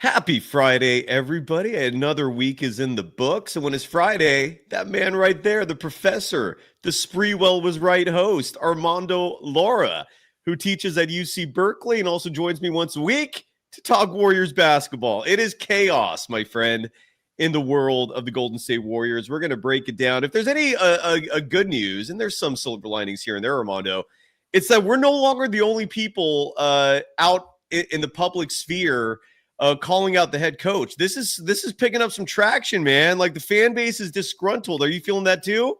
Happy Friday, everybody. Another week is in the books. And when it's Friday, that man right there, the professor, the Spreewell was right host, Armando Lara, who teaches at UC Berkeley and also joins me once a week to talk Warriors basketball. It is chaos, my friend, in the world of the Golden State Warriors. We're going to break it down. If there's any good news, and there's some silver linings here and there, Armando, it's that we're no longer the only people out in the public sphere calling out the head coach. This is picking up some traction, man. Like the fan base is disgruntled. Are you feeling that too?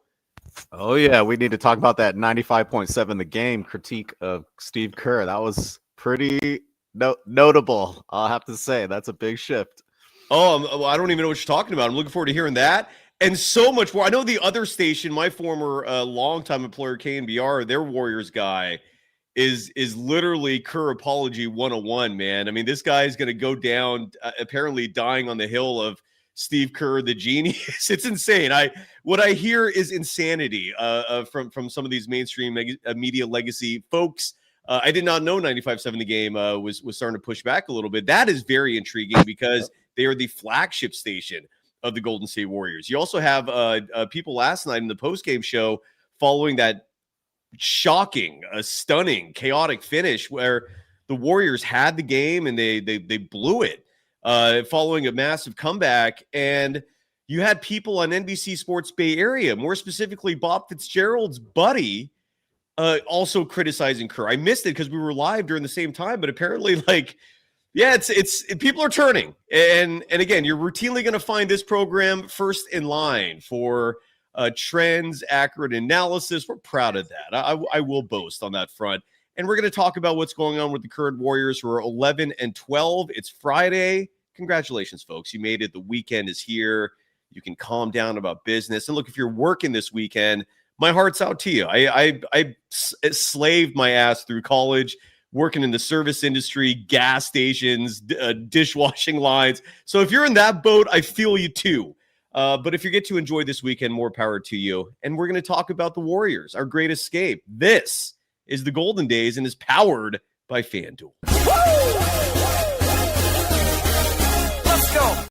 Oh yeah, we need to talk about that 95.7 the game critique of Steve Kerr. That was pretty notable. I'll have to say that's a big shift. Oh, I don't even know what you're talking about. I'm looking forward to hearing that and so much more. I know the other station, my former longtime employer KNBR, their Warriors guy is literally Kerr apology 101, man. I mean, this guy is going to go down apparently dying on the hill of Steve Kerr, the genius. It's insane. What I hear is insanity from some of these mainstream media legacy folks. I did not know 95.7 the game was starting to push back a little bit. That is very intriguing because they are the flagship station of the Golden State Warriors. You also have people last night in the postgame show following that shocking, stunning, chaotic finish where the Warriors had the game and they blew it following a massive comeback. And you had people on NBC Sports Bay Area, more specifically Bob Fitzgerald's buddy, also criticizing Kerr. I missed it because we were live during the same time, but apparently, it's people are turning. And again, you're routinely going to find this program first in line for trends, accurate analysis. We're proud of that. I will boast on that front. And we're going to talk about what's going on with the current Warriors who are 11-12. It's Friday. Congratulations, folks. You made it. The weekend is here. You can calm down about business. And look, if you're working this weekend, my heart's out to you. I slaved my ass through college, working in the service industry, gas stations, dishwashing lines. So if you're in that boat, I feel you too. But if you get to enjoy this weekend, more power to you. And we're going to talk about the Warriors, our great escape. This is the Golden Days and is powered by FanDuel. Let's go.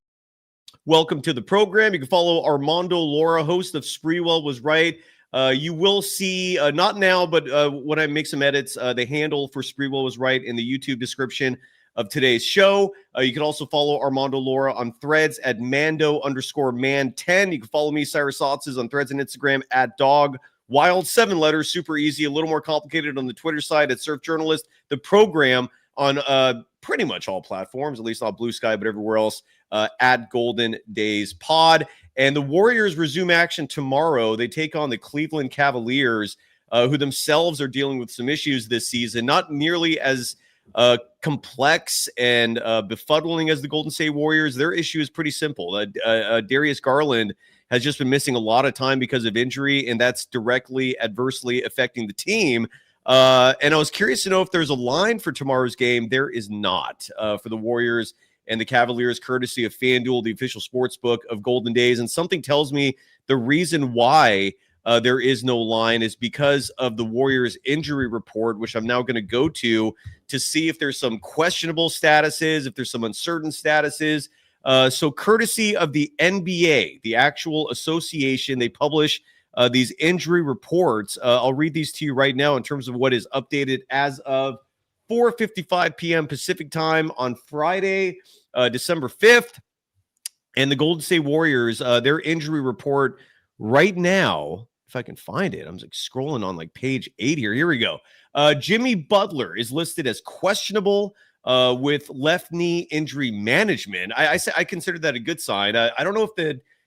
Welcome to the program. You can follow Armando Lara, host of Spreewell Was Right. You will see, not now, but when I make some edits, the handle for Spreewell Was Right in the YouTube description of today's show. You can also follow Armando Lara on Threads at Mando_man10. You can follow me, Cyrus Saatsaz, on Threads and Instagram at Dog_Wild. 7 letters, super easy, a little more complicated on the Twitter side at Surf Journalist. The program on pretty much all platforms, at least not Blue Sky, but everywhere else, at Golden Days Pod. And the Warriors resume action tomorrow. They take on the Cleveland Cavaliers, who themselves are dealing with some issues this season, not nearly as complex and befuddling as the Golden State Warriors. Their issue is pretty simple. Darius Garland has just been missing a lot of time because of injury, and that's directly adversely affecting the team. And I was curious to know if there's a line for tomorrow's game. There is not for the Warriors and the Cavaliers, courtesy of FanDuel, the official sports book of Golden Days. And something tells me the reason why there is no line is because of the Warriors injury report, which I'm now going to go to see if there's some questionable statuses, if there's some uncertain statuses. So courtesy of the NBA, the actual association, they publish these injury reports. I'll read these to you right now in terms of what is updated as of 4:55 p.m. Pacific time on Friday, December 5th. And the Golden State Warriors, their injury report right now, if I can find it, I'm like scrolling on like page 8 here. Here we go. Jimmy Butler is listed as questionable with left knee injury management. I consider that a good sign. I don't know if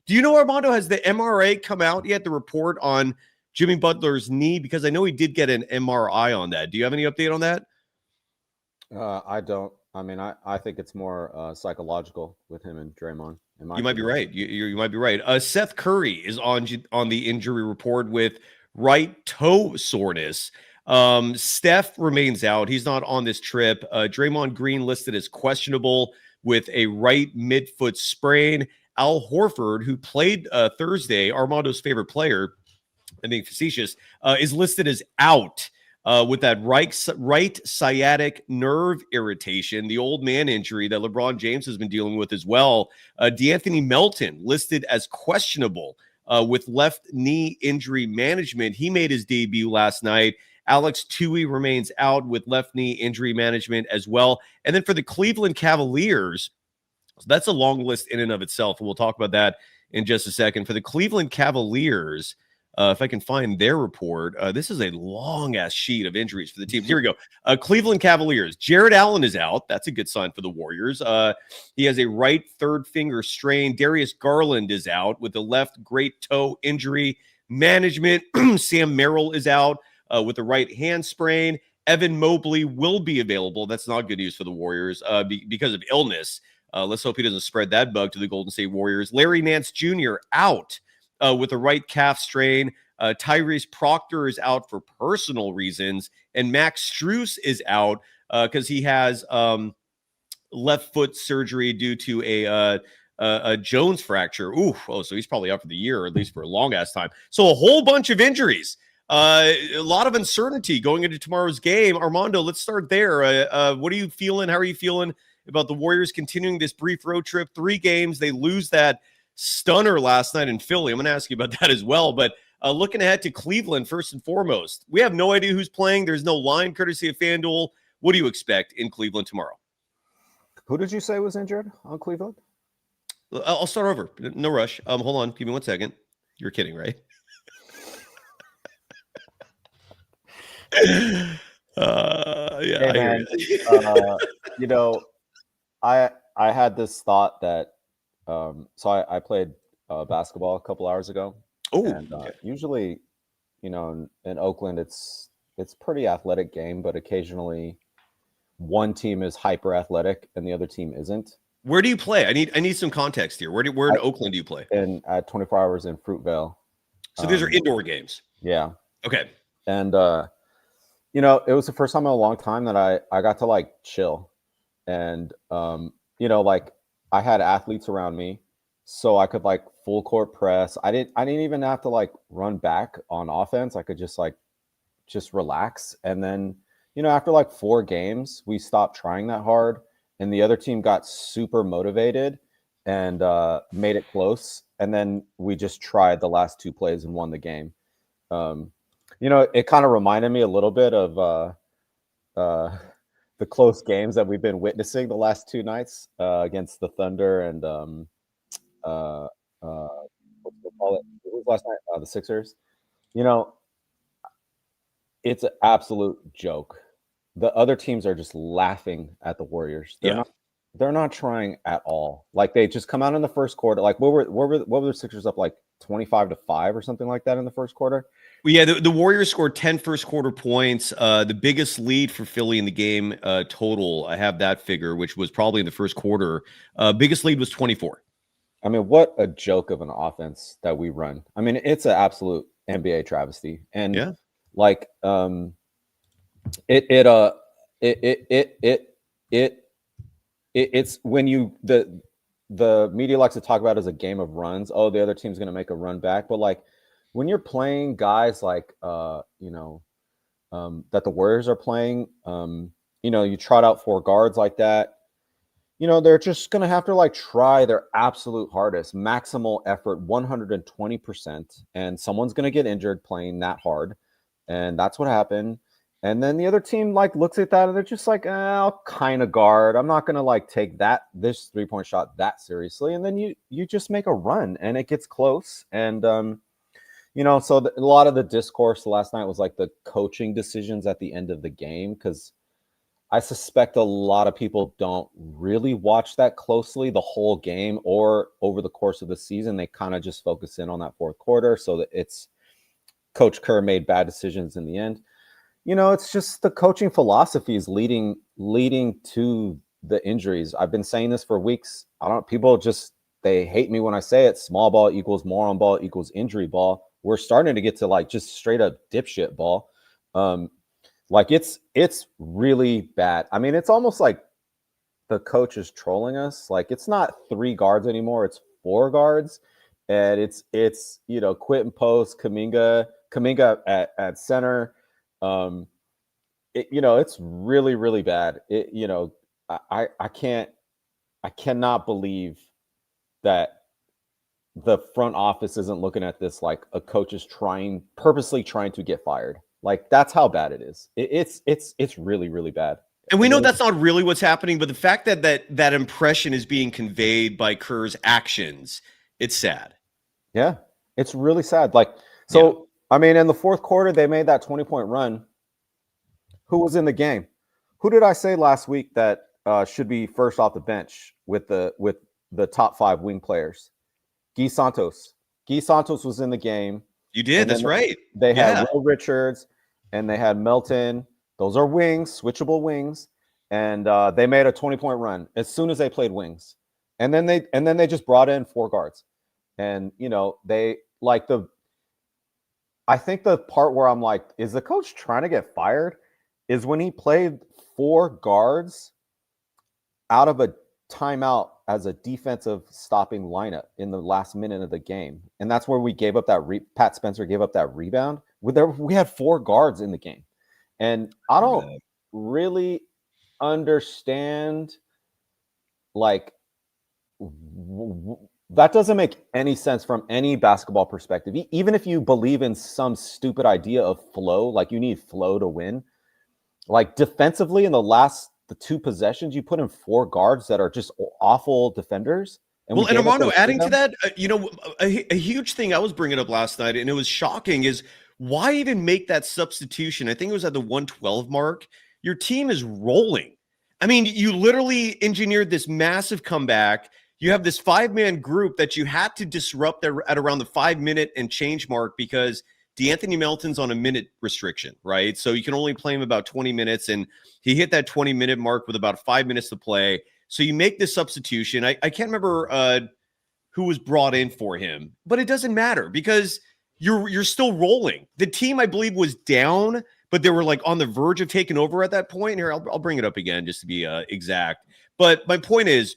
do you know, Armando, has the MRA come out yet, the report on Jimmy Butler's knee? Because I know he did get an MRI on that. Do you have any update on that? I don't. I mean, I think it's more psychological with him and Draymond. You might be right. You might be right. Seth Curry is on the injury report with right toe soreness. Steph remains out. He's not on this trip. Draymond Green listed as questionable with a right midfoot sprain. Al Horford, who played Thursday, Armando's favorite player, I think facetious, is listed as out with that right sciatic nerve irritation, the old man injury that LeBron James has been dealing with as well. D'Anthony Melton listed as questionable with left knee injury management. He made his debut last night. Alex Tui remains out with left knee injury management as well. And then for the Cleveland Cavaliers, so that's a long list in and of itself. We'll talk about that in just a second. For the Cleveland Cavaliers, if I can find their report, this is a long-ass sheet of injuries for the teams. Here we go. Cleveland Cavaliers. Jared Allen is out. That's a good sign for the Warriors. He has a right third finger strain. Darius Garland is out with a left great toe injury management. Sam Merrill is out with a right hand sprain. Evan Mobley will be available. That's not good news for the Warriors because of illness. Let's hope he doesn't spread that bug to the Golden State Warriors. Larry Nance Jr. out with a right calf strain. Tyrese Proctor is out for personal reasons. And Max Strus is out because he has left foot surgery due to a Jones fracture. So he's probably out for the year, or at least for a long-ass time. So a whole bunch of injuries. A lot of uncertainty going into tomorrow's game. Armando, let's start there. What are you feeling? How are you feeling about the Warriors continuing this brief road trip? 3 games. They lose that stunner last night in Philly. I'm going to ask you about that as well. But looking ahead to Cleveland, first and foremost, we have no idea who's playing. There's no line courtesy of FanDuel. What do you expect in Cleveland tomorrow? Who did you say was injured on Cleveland? I'll start over. No rush. Hold on. Give me 1 second. You're kidding, right? Yeah. Hey, man, I had this thought that so I played basketball a couple hours ago. Usually, in Oakland, it's pretty athletic game, but occasionally one team is hyper athletic and the other team isn't. Where do you play? I need some context here. Where in Oakland do you play? At 24 Hours in Fruitvale. So these are indoor games. Yeah. Okay. And it was the first time in a long time that I got to chill. And I had athletes around me, so I could full court press. I didn't even have to run back on offense. I could just relax. And then, after 4 games, we stopped trying that hard, and the other team got super motivated and made it close. And then we just tried the last 2 plays and won the game. It kind of reminded me a little bit of the close games that we've been witnessing the last 2 nights against the Thunder and what do call it? What was last night? The Sixers. It's an absolute joke. The other teams are just laughing at the Warriors. They're not trying at all. They just come out in the first quarter. What were the Sixers up 25-5 or something like that in the first quarter? Well, yeah, the Warriors scored 10 first quarter points. The biggest lead for Philly in the game total, I have that figure, which was probably in the first quarter. Biggest lead was 24. I mean, what a joke of an offense that we run. I mean, it's an absolute NBA travesty. And it's when the media likes to talk about it as a game of runs. Oh, the other team's going to make a run back. But when you're playing guys that the Warriors are playing, you trot out 4 guards like that, they're just going to have to try their absolute hardest, maximal effort, 120%. And someone's going to get injured playing that hard. And that's what happened. And then the other team looks at that and they're just I'll kind of guard. I'm not going to take this 3-point shot that seriously. And then you just make a run and it gets close. And, so a lot of the discourse last night was the coaching decisions at the end of the game, because I suspect a lot of people don't really watch that closely the whole game or over the course of the season. They kind of just focus in on that fourth quarter, so that it's Coach Kerr made bad decisions in the end. It's just the coaching philosophy is leading to the injuries. I've been saying this for weeks. People they hate me when I say it. Small ball equals moron ball equals injury ball. We're starting to get to just straight up dipshit ball. It's really bad. I mean, it's almost the coach is trolling us. It's not 3 guards anymore. It's 4 guards. And it's quit and post Kuminga at center. it's really, really bad. I cannot believe that the front office isn't looking at this like a coach is purposely trying to get fired. Like, that's how bad it is. It's really, really bad. And we know that's not really what's happening, but the fact that that impression is being conveyed by Kerr's actions, it's sad. Yeah, it's really sad. Like, so, I mean, in the fourth quarter, they made that 20-point run. Who was in the game? Who did I say last week that should be first off the bench with the top 5 wing players? Guy Santos. Guy Santos was in the game. You did. That's right. They had Will Richards and they had Melton. Those are wings, switchable wings. And they made a 20-point run as soon as they played wings. And then they just brought in 4 guards. And, I think the part where I'm like, is the coach trying to get fired? Is when he played 4 guards out of a timeout as a defensive stopping lineup in the last minute of the game. And that's where we gave up that Pat Spencer gave up that rebound. We had 4 guards in the game. And I don't really understand, like, that doesn't make any sense from any basketball perspective. Even if you believe in some stupid idea of flow, like you need flow to win, like defensively in the 2 possessions, you put in 4 guards that are just awful defenders. And Armando, adding to that, a huge thing I was bringing up last night, and it was shocking, is why even make that substitution? I think it was at the 112 mark. Your team is rolling. I mean, you literally engineered this massive comeback. You have this 5-man group that you had to disrupt at around the 5-minute and change mark because DeAnthony Melton's on a minute restriction, right? So you can only play him about 20 minutes, and he hit that 20-minute mark with about 5 minutes to play. So you make this substitution. I can't remember who was brought in for him, but it doesn't matter because you're still rolling. The team, I believe, was down, but they were like on the verge of taking over at that point. Here, I'll bring it up again just to be exact. But my point is,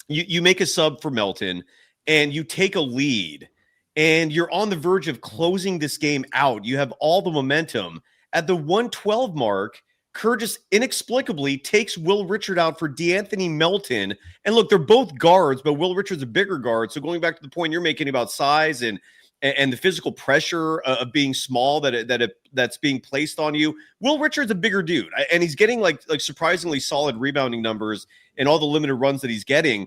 you make a sub for Melton, and you take a lead, and you're on the verge of closing this game out. You have all the momentum. At the 112 mark, Kerr just inexplicably takes Will Richard out for DeAnthony Melton. And look, they're both guards, but Will Richard's a bigger guard. So going back to the point you're making about size and the physical pressure of being small that's being placed on you, Will Richard's a bigger dude, and he's getting like surprisingly solid rebounding numbers in all the limited runs that he's getting.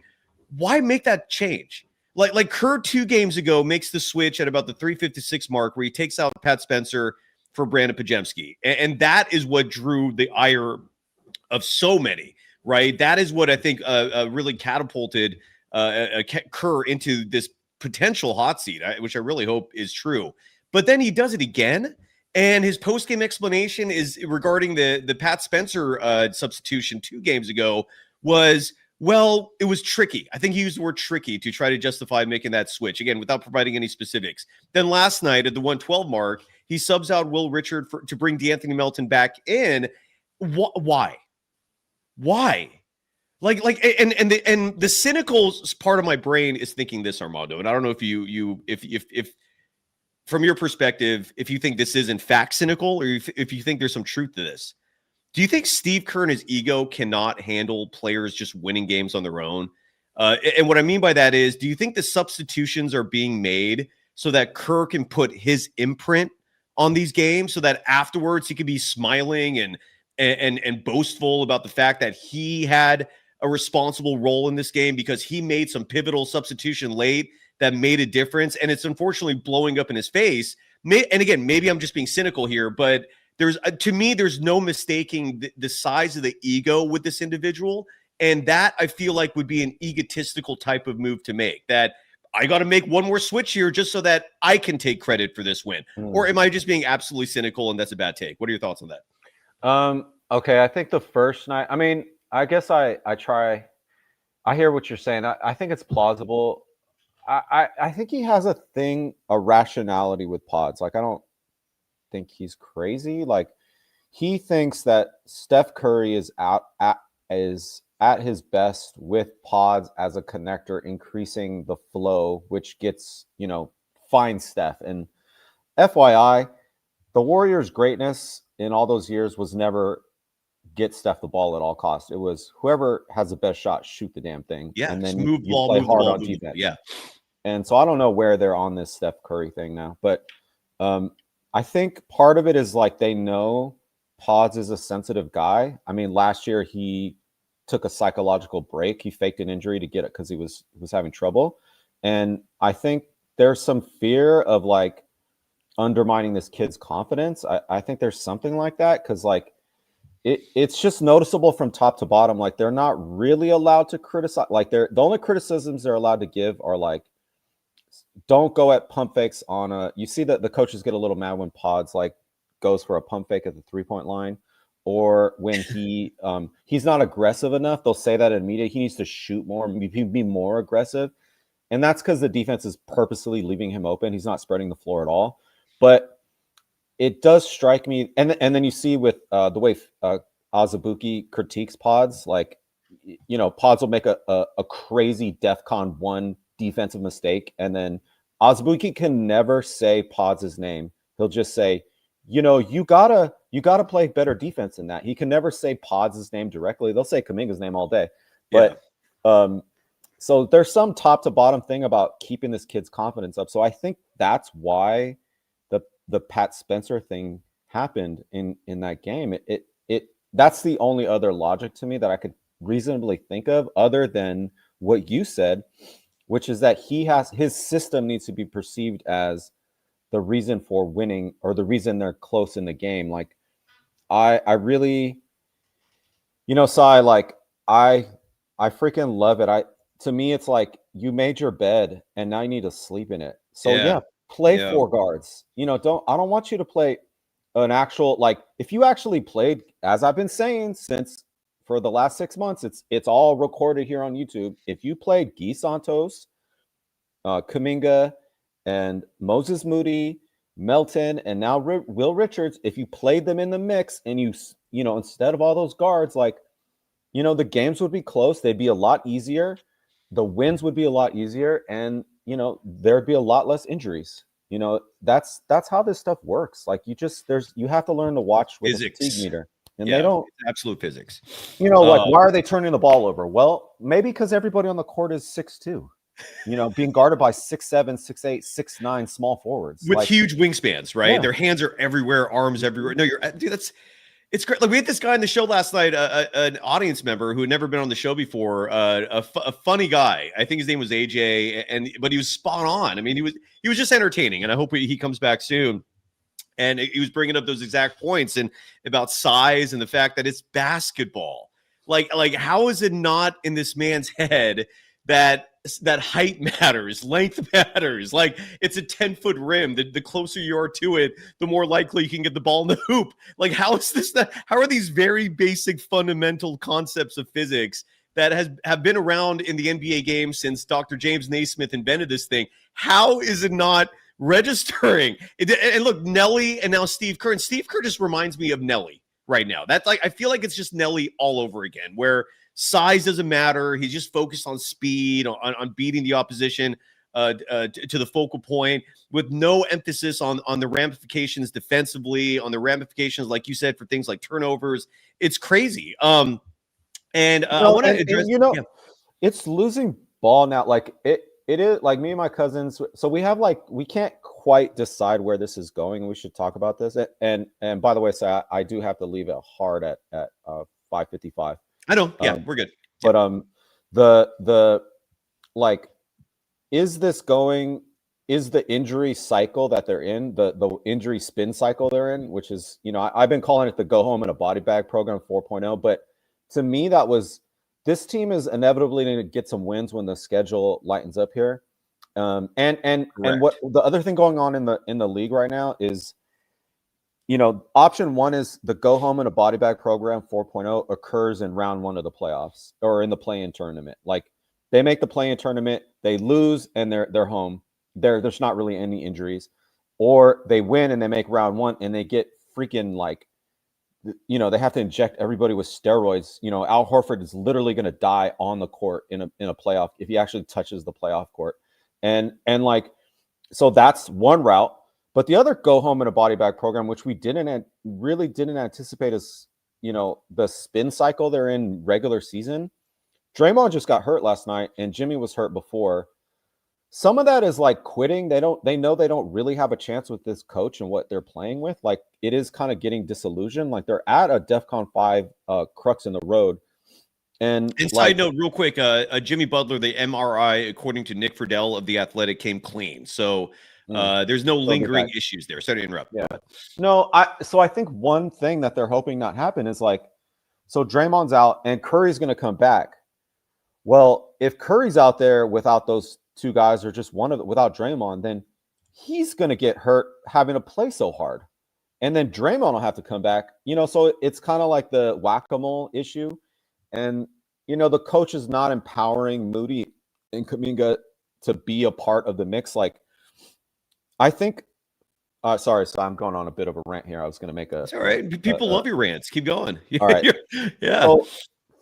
Why make that change? Like Kerr 2 games ago makes the switch at about the 3:56 mark where he takes out Pat Spencer for Brandon Pajemski. And that is what drew the ire of so many, right? That is what I think really catapulted Kerr into this potential hot seat, which I really hope is true. But then he does it again. And his post-game explanation is regarding the Pat Spencer substitution 2 games ago was, well, it was tricky. I think he used the word tricky to try to justify making that switch, again, without providing any specifics. Then last night at the 112 mark, he subs out Will Richard to bring DeAnthony Melton back in. Why? Like, and the cynical part of my brain is thinking this, Armando, and I don't know if from your perspective, if you think this is in fact cynical, or if you think there's some truth to this. Do you think Steve Kerr and his ego cannot handle players just winning games on their own? And what I mean by that is, do you think the substitutions are being made so that Kerr can put his imprint on these games so that afterwards he could be smiling and boastful about the fact that he had a responsible role in this game because he made some pivotal substitution late that made a difference, and it's unfortunately blowing up in his face. And again, maybe I'm just being cynical here, but to me, there's no mistaking the size of the ego with this individual, and that I feel like would be an egotistical type of move to make, that I got to make one more switch here just so that I can take credit for this win. Or am I just being absolutely cynical and that's a bad take? What are your thoughts on that? Okay, I think the first night, I mean, I guess I hear what you're saying. I think it's plausible. I think he has a rationality with pods. Like, I don't think he's crazy. Like, he thinks that Steph Curry is at his best with pods as a connector, increasing the flow, which gets, finds Steph. And FYI, the Warriors' greatness in all those years was never get Steph the ball at all costs. It was whoever has the best shot, shoot the damn thing. Yeah, and then move the you ball, play move the hard ball, on move the defense. ball. Yeah. And so I don't know where they're on this Steph Curry thing now, but I think part of it is like they know Pods is a sensitive guy. I mean, last year he took a psychological break. He faked an injury to get it because he was having trouble. And I think there's some fear of like undermining this kid's confidence. I think there's something like that because like it's just noticeable from top to bottom. Like they're not really allowed to criticize. Like the only criticisms they're allowed to give are like, don't go at pump fakes on you see that the coaches get a little mad when Pods like goes for a pump fake at the 3-point line, or when he's not aggressive enough. They'll say that in media. He needs to shoot more, be more aggressive. And that's because the defense is purposely leaving him open. He's not spreading the floor at all. But it does strike me. And then you see with the way Azubuike critiques Pods, like, you know, Pods will make a crazy DEFCON 1 defensive mistake. And then Azubuike can never say Pods' name. He'll just say, you know, you gotta play better defense than that. He can never say Pods' name directly. They'll say Kuminga's name all day. But so there's some top to bottom thing about keeping this kid's confidence up. So I think that's why the Pat Spencer thing happened in that game. It that's the only other logic to me that I could reasonably think of, other than what you said, which is that his system needs to be perceived as the reason for winning, or the reason they're close in the game. Like I really, you know, Sai, like I freaking love it. To me, it's like you made your bed and now you need to sleep in it. So play 4 guards. You know, I don't want you to play an actual, like, if you actually played, as I've been saying since for the last 6 months, it's all recorded here on YouTube. If you played Guy Santos, Kuminga, and Moses Moody, Melton, and now Will Richards, if you played them in the mix and you know, instead of all those guards, like, you know, the games would be close. They'd be a lot easier. The wins would be a lot easier. And, you know, there'd be a lot less injuries. You know, that's how this stuff works. Like you have to learn to watch with Physics. a fatigue meter. And they don't. It's absolute physics. You know, like, why are they turning the ball over? Well, maybe because everybody on the court is 6'2". You know, being guarded by 6'7", 6'8", 6'9" small forwards with like, huge wingspans, right? Yeah. Their hands are everywhere, arms everywhere. No, it's great. Like, we had this guy on the show last night, an audience member who had never been on the show before, a funny guy. I think his name was AJ, but he was spot on. I mean, he was just entertaining, and I hope he comes back soon. And he was bringing up those exact points and about size and the fact that it's basketball. Like how is it not in this man's head that height matters, length matters? Like, it's a 10-foot rim. The closer you are to it, the more likely you can get the ball in the hoop. Like, how are these very basic fundamental concepts of physics that have been around in the NBA game since Dr. James Naismith invented this thing? How is it not registering? And look, Nelly and now Steve Kerr. And Steve Kerr just reminds me of Nelly right now. That's like, I feel like it's just Nelly all over again, where size doesn't matter. He's just focused on speed, on beating the opposition to the focal point, with no emphasis on the ramifications defensively, on the ramifications, like you said, for things like turnovers. It's crazy. I want to address, it's losing ball now. Like it is, like, me and my cousins. So we can't quite decide where this is going. We should talk about this. And by the way, so I do have to leave it hard at 5:55. I know. Yeah, we're good. But the like, is the injury cycle that they're in, the injury spin cycle they're in, which is, you know, I've been calling it the go home in a body bag program 4.0. But to me, this team is inevitably going to get some wins when the schedule lightens up here. And what the other thing going on in the league right now is, you know, option one is the go home in a body bag program 4.0 occurs in round 1 of the playoffs, or in the play-in tournament. Like, they make the play-in tournament, they lose, and they're home. There's not really any injuries. Or they win and they make round 1 and they get freaking, like, you know, they have to inject everybody with steroids. You know, Al Horford is literally going to die on the court in a playoff if he actually touches the playoff court. And like, so that's one route. But the other go home in a body bag program, which we didn't really didn't anticipate as, the spin cycle they're in regular season. Draymond just got hurt last night, and Jimmy was hurt before. Some of that is like quitting. They know they don't really have a chance with this coach and what they're playing with. Like, it is kind of getting disillusioned. Like, they're at a DEFCON 5 crux in the road. And side note, real quick, Jimmy Butler, the MRI, according to Nick Friedel of The Athletic, came clean. So there's no lingering issues there. Sorry to interrupt. Yeah. No, I think one thing that they're hoping not happen is like, so Draymond's out and Curry's going to come back. Well, if Curry's out there without those two guys or just one of them without Draymond, then he's going to get hurt having to play so hard. And then Draymond will have to come back, so it's kind of like the whack-a-mole issue. And, the coach is not empowering Moody and Kuminga to be a part of the mix. Like, I think, sorry, so I'm going on a bit of a rant here. I was going to make a. It's all right. People love your rants. Keep going. All right. Yeah. So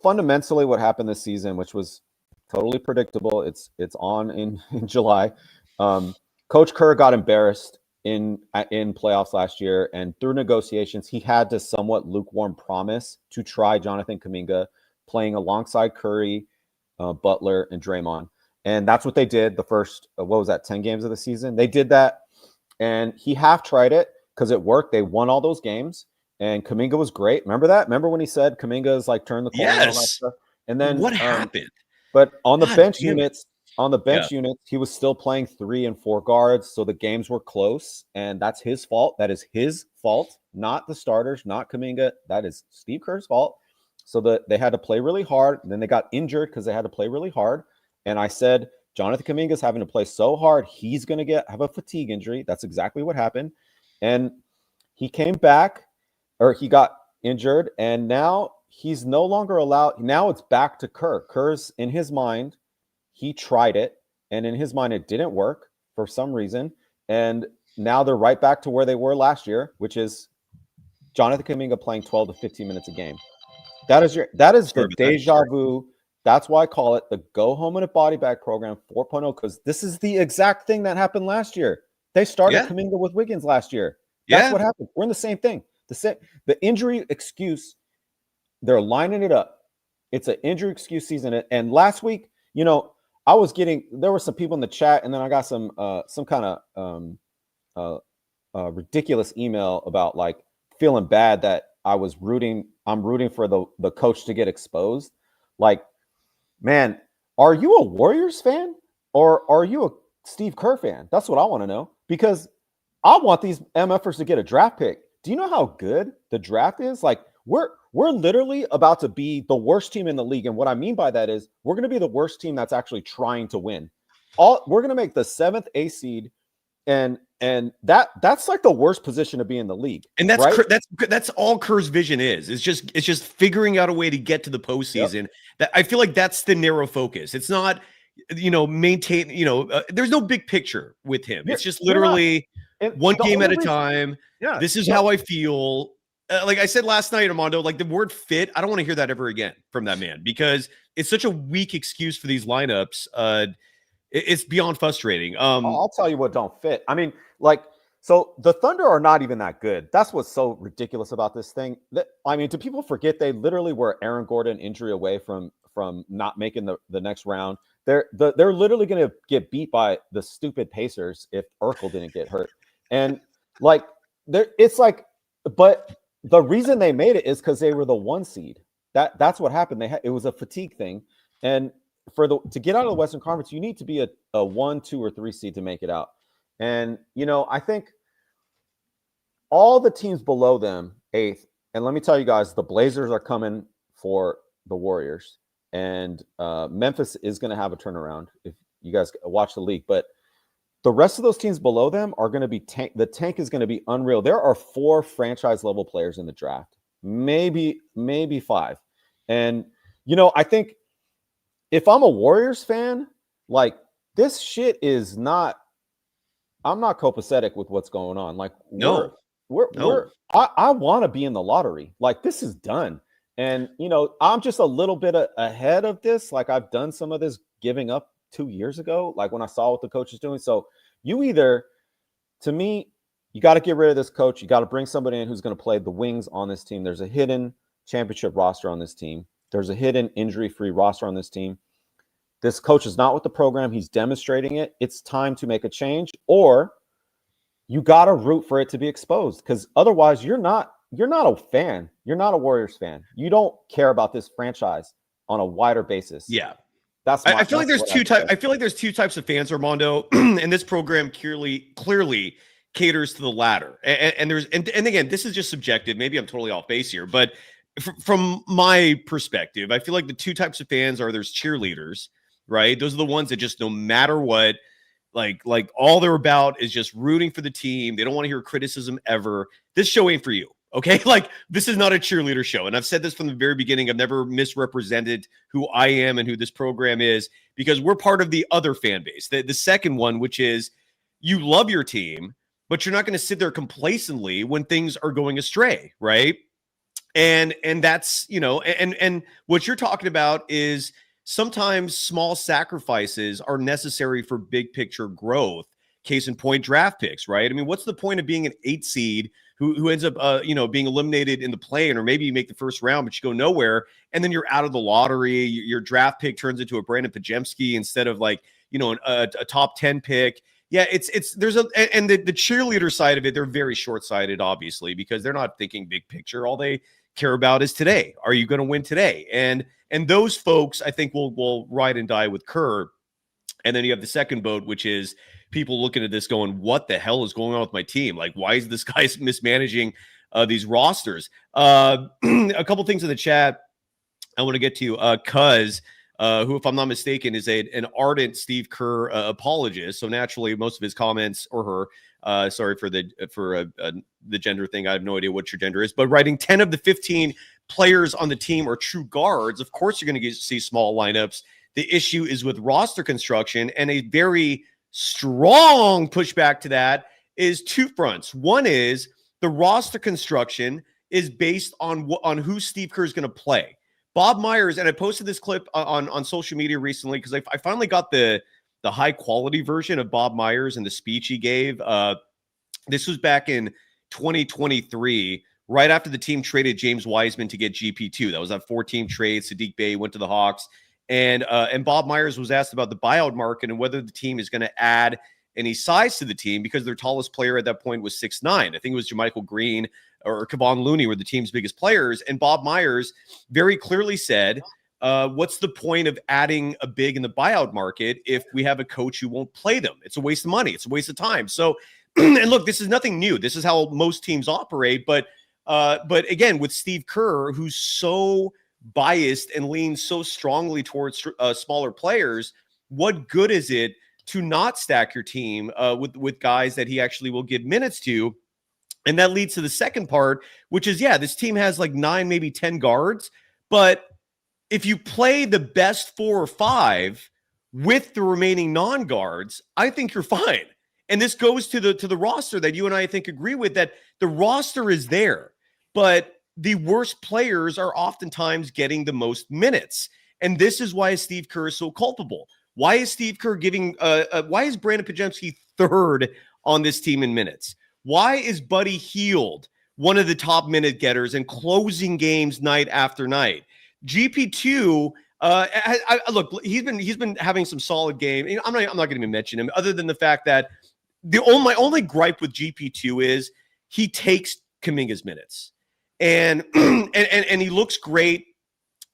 fundamentally, what happened this season, which was totally predictable, it's on in July. Coach Kerr got embarrassed in playoffs last year, and through negotiations, he had to somewhat lukewarm promise to try Jonathan Kuminga playing alongside Curry, Butler, and Draymond. And that's what they did the first, 10 games of the season? They did that, and he half tried it because it worked. They won all those games, and Kuminga was great. Remember that? Remember when he said Kuminga is like turn the corner? Yes. And all that stuff? And then what happened? But on the bench units, he was still playing 3 and 4 guards, so the games were close, and that's his fault. That is his fault, not the starters, not Kuminga. That is Steve Kerr's fault. So they had to play really hard, and then they got injured because they had to play really hard. And I said, Jonathan Kuminga is having to play so hard, he's going to have a fatigue injury. That's exactly what happened. And he came back, or he got injured, and now he's no longer allowed. Now it's back to Kerr. Kerr's, in his mind, he tried it, and in his mind, it didn't work for some reason. And now they're right back to where they were last year, which is Jonathan Kuminga playing 12 to 15 minutes a game. That is the deja vu. That's why I call it the go home in a body bag program 4.0, because this is the exact thing that happened last year. They started Kuminga with Wiggins last year. That's what happened. We're in the same thing. The injury excuse, they're lining it up. It's an injury excuse season. And last week, there were some people in the chat, and then I got some kind of ridiculous email about like feeling bad that I'm rooting for the coach to get exposed. Like, man, are you a Warriors fan or are you a Steve Kerr fan? That's what I want to know, because I want these MFers to get a draft pick. Do you know how good the draft is? Like, we're literally about to be the worst team in the league. And what I mean by that is we're going to be the worst team that's actually trying to win. We're going to make the 7th A seed. And that's like the worst position to be in the league. And that's right? that's all Kerr's vision is. It's just figuring out a way to get to the postseason. That I feel like that's the narrow focus. It's not, maintain, there's no big picture with him. It's just literally one game at a time. Yeah. This is how I feel. Like I said last night, Armando, like the word fit, I don't want to hear that ever again from that man, because it's such a weak excuse for these lineups. It's beyond frustrating. I'll tell you what don't fit. I mean, so the Thunder are not even that good. That's what's so ridiculous about this thing. Do people forget they literally were Aaron Gordon injury away from not making the next round? They're literally going to get beat by the stupid Pacers if Urkel didn't get hurt. And but the reason they made it is because they were the 1 seed. That's what happened. It was a fatigue thing, and to get out of the Western Conference, you need to be a 1, 2, or 3 seed to make it out. And, I think all the teams below them, 8th, and let me tell you guys, the Blazers are coming for the Warriors, and Memphis is going to have a turnaround if you guys watch the league. But the rest of those teams below them are going to be the tank is going to be unreal. There are 4 franchise level players in the draft, maybe 5. And, I think if I'm a Warriors fan, like, this shit is not, I'm not copacetic with what's going on. Like, I want to be in the lottery. Like, this is done. And, I'm just a little bit ahead of this. Like, I've done some of this giving up 2 years ago, like when I saw what the coach is doing. So to me, you got to get rid of this coach. You got to bring somebody in who's going to play the wings on this team. There's a hidden championship roster on this team. There's a hidden injury-free roster on this team. This coach is not with the program. He's demonstrating it. It's time to make a change, or you got to root for it to be exposed, because otherwise you're not a fan. You're not a Warriors fan. You don't care about this franchise on a wider basis. Yeah. I feel like there's two types. I feel like there's two types of fans, Armando, and this program clearly caters to the latter. And again, this is just subjective. Maybe I'm totally off base here, but from my perspective, I feel like the two types of fans are there's cheerleaders, right? Those are the ones that just no matter what, like all they're about is just rooting for the team. They don't want to hear criticism ever. This show ain't for you. Okay. Like, this is not a cheerleader show. And I've said this from the very beginning. I've never misrepresented who I am and who this program is, because we're part of the other fan base. The second one, which is you love your team, but you're not going to sit there complacently when things are going astray. Right. And that's, and what you're talking about is sometimes small sacrifices are necessary for big picture growth. Case in point, draft picks, right? I mean, what's the point of being an 8 seed who ends up, being eliminated in the play-in, or maybe you make the first round, but you go nowhere, and then you're out of the lottery. Your draft pick turns into a Brandon Pajemski instead of a top 10 pick. Yeah, and the cheerleader side of it, they're very short-sighted, obviously, because they're not thinking big picture. All they care about is today. Are you going to win today? And those folks, I think, will ride and die with Kerr. And then you have the second boat, which is people looking at this going, what the hell is going on with my team? Like, why is this guy mismanaging these rosters? A couple things in the chat I want to get to. Cuz, who, if I'm not mistaken, is an ardent Steve Kerr apologist. So naturally, most of his comments, or her, sorry for the gender thing. I have no idea what your gender is, but writing 10 of the 15 players on the team are true guards. Of course, you're going to see small lineups. The issue is with roster construction, and a very strong pushback to that is two fronts. One is the roster construction is based on who Steve Kerr is going to play. Bob Myers, and I posted this clip on social media recently because I finally got the high quality version of Bob Myers and the speech he gave. This was back in 2023, right after the team traded James Wiseman to get GP2. That was that 4-team trade. Sadiq Bey went to the Hawks. And Bob Myers was asked about the buyout market and whether the team is going to add any size to the team, because their tallest player at that point was 6'9". I think it was JaMychal Green or Kevon Looney were the team's biggest players. And Bob Myers very clearly said, what's the point of adding a big in the buyout market if we have a coach who won't play them? It's a waste of money. It's a waste of time. So, and look, this is nothing new. This is how most teams operate. But again, with Steve Kerr, who's so biased and leans so strongly towards smaller players, what good is it to not stack your team with guys that he actually will give minutes to? And that leads to the second part, which is, yeah, this team has like 9, maybe 10 guards, but if you play the best 4 or 5 with the remaining non-guards, I think you're fine. And this goes to the roster that you and I think agree with, that the roster is there, but the worst players are oftentimes getting the most minutes. And this is why Steve Kerr is so culpable. Why is Steve Kerr why is Brandon Pajemski third on this team in minutes? Why is Buddy Hield one of the top minute getters and closing games night after night? GP2, look, he's been having some solid game. I'm not going to even mention him, other than the fact that my only gripe with GP2 is he takes Kuminga's minutes. And he looks great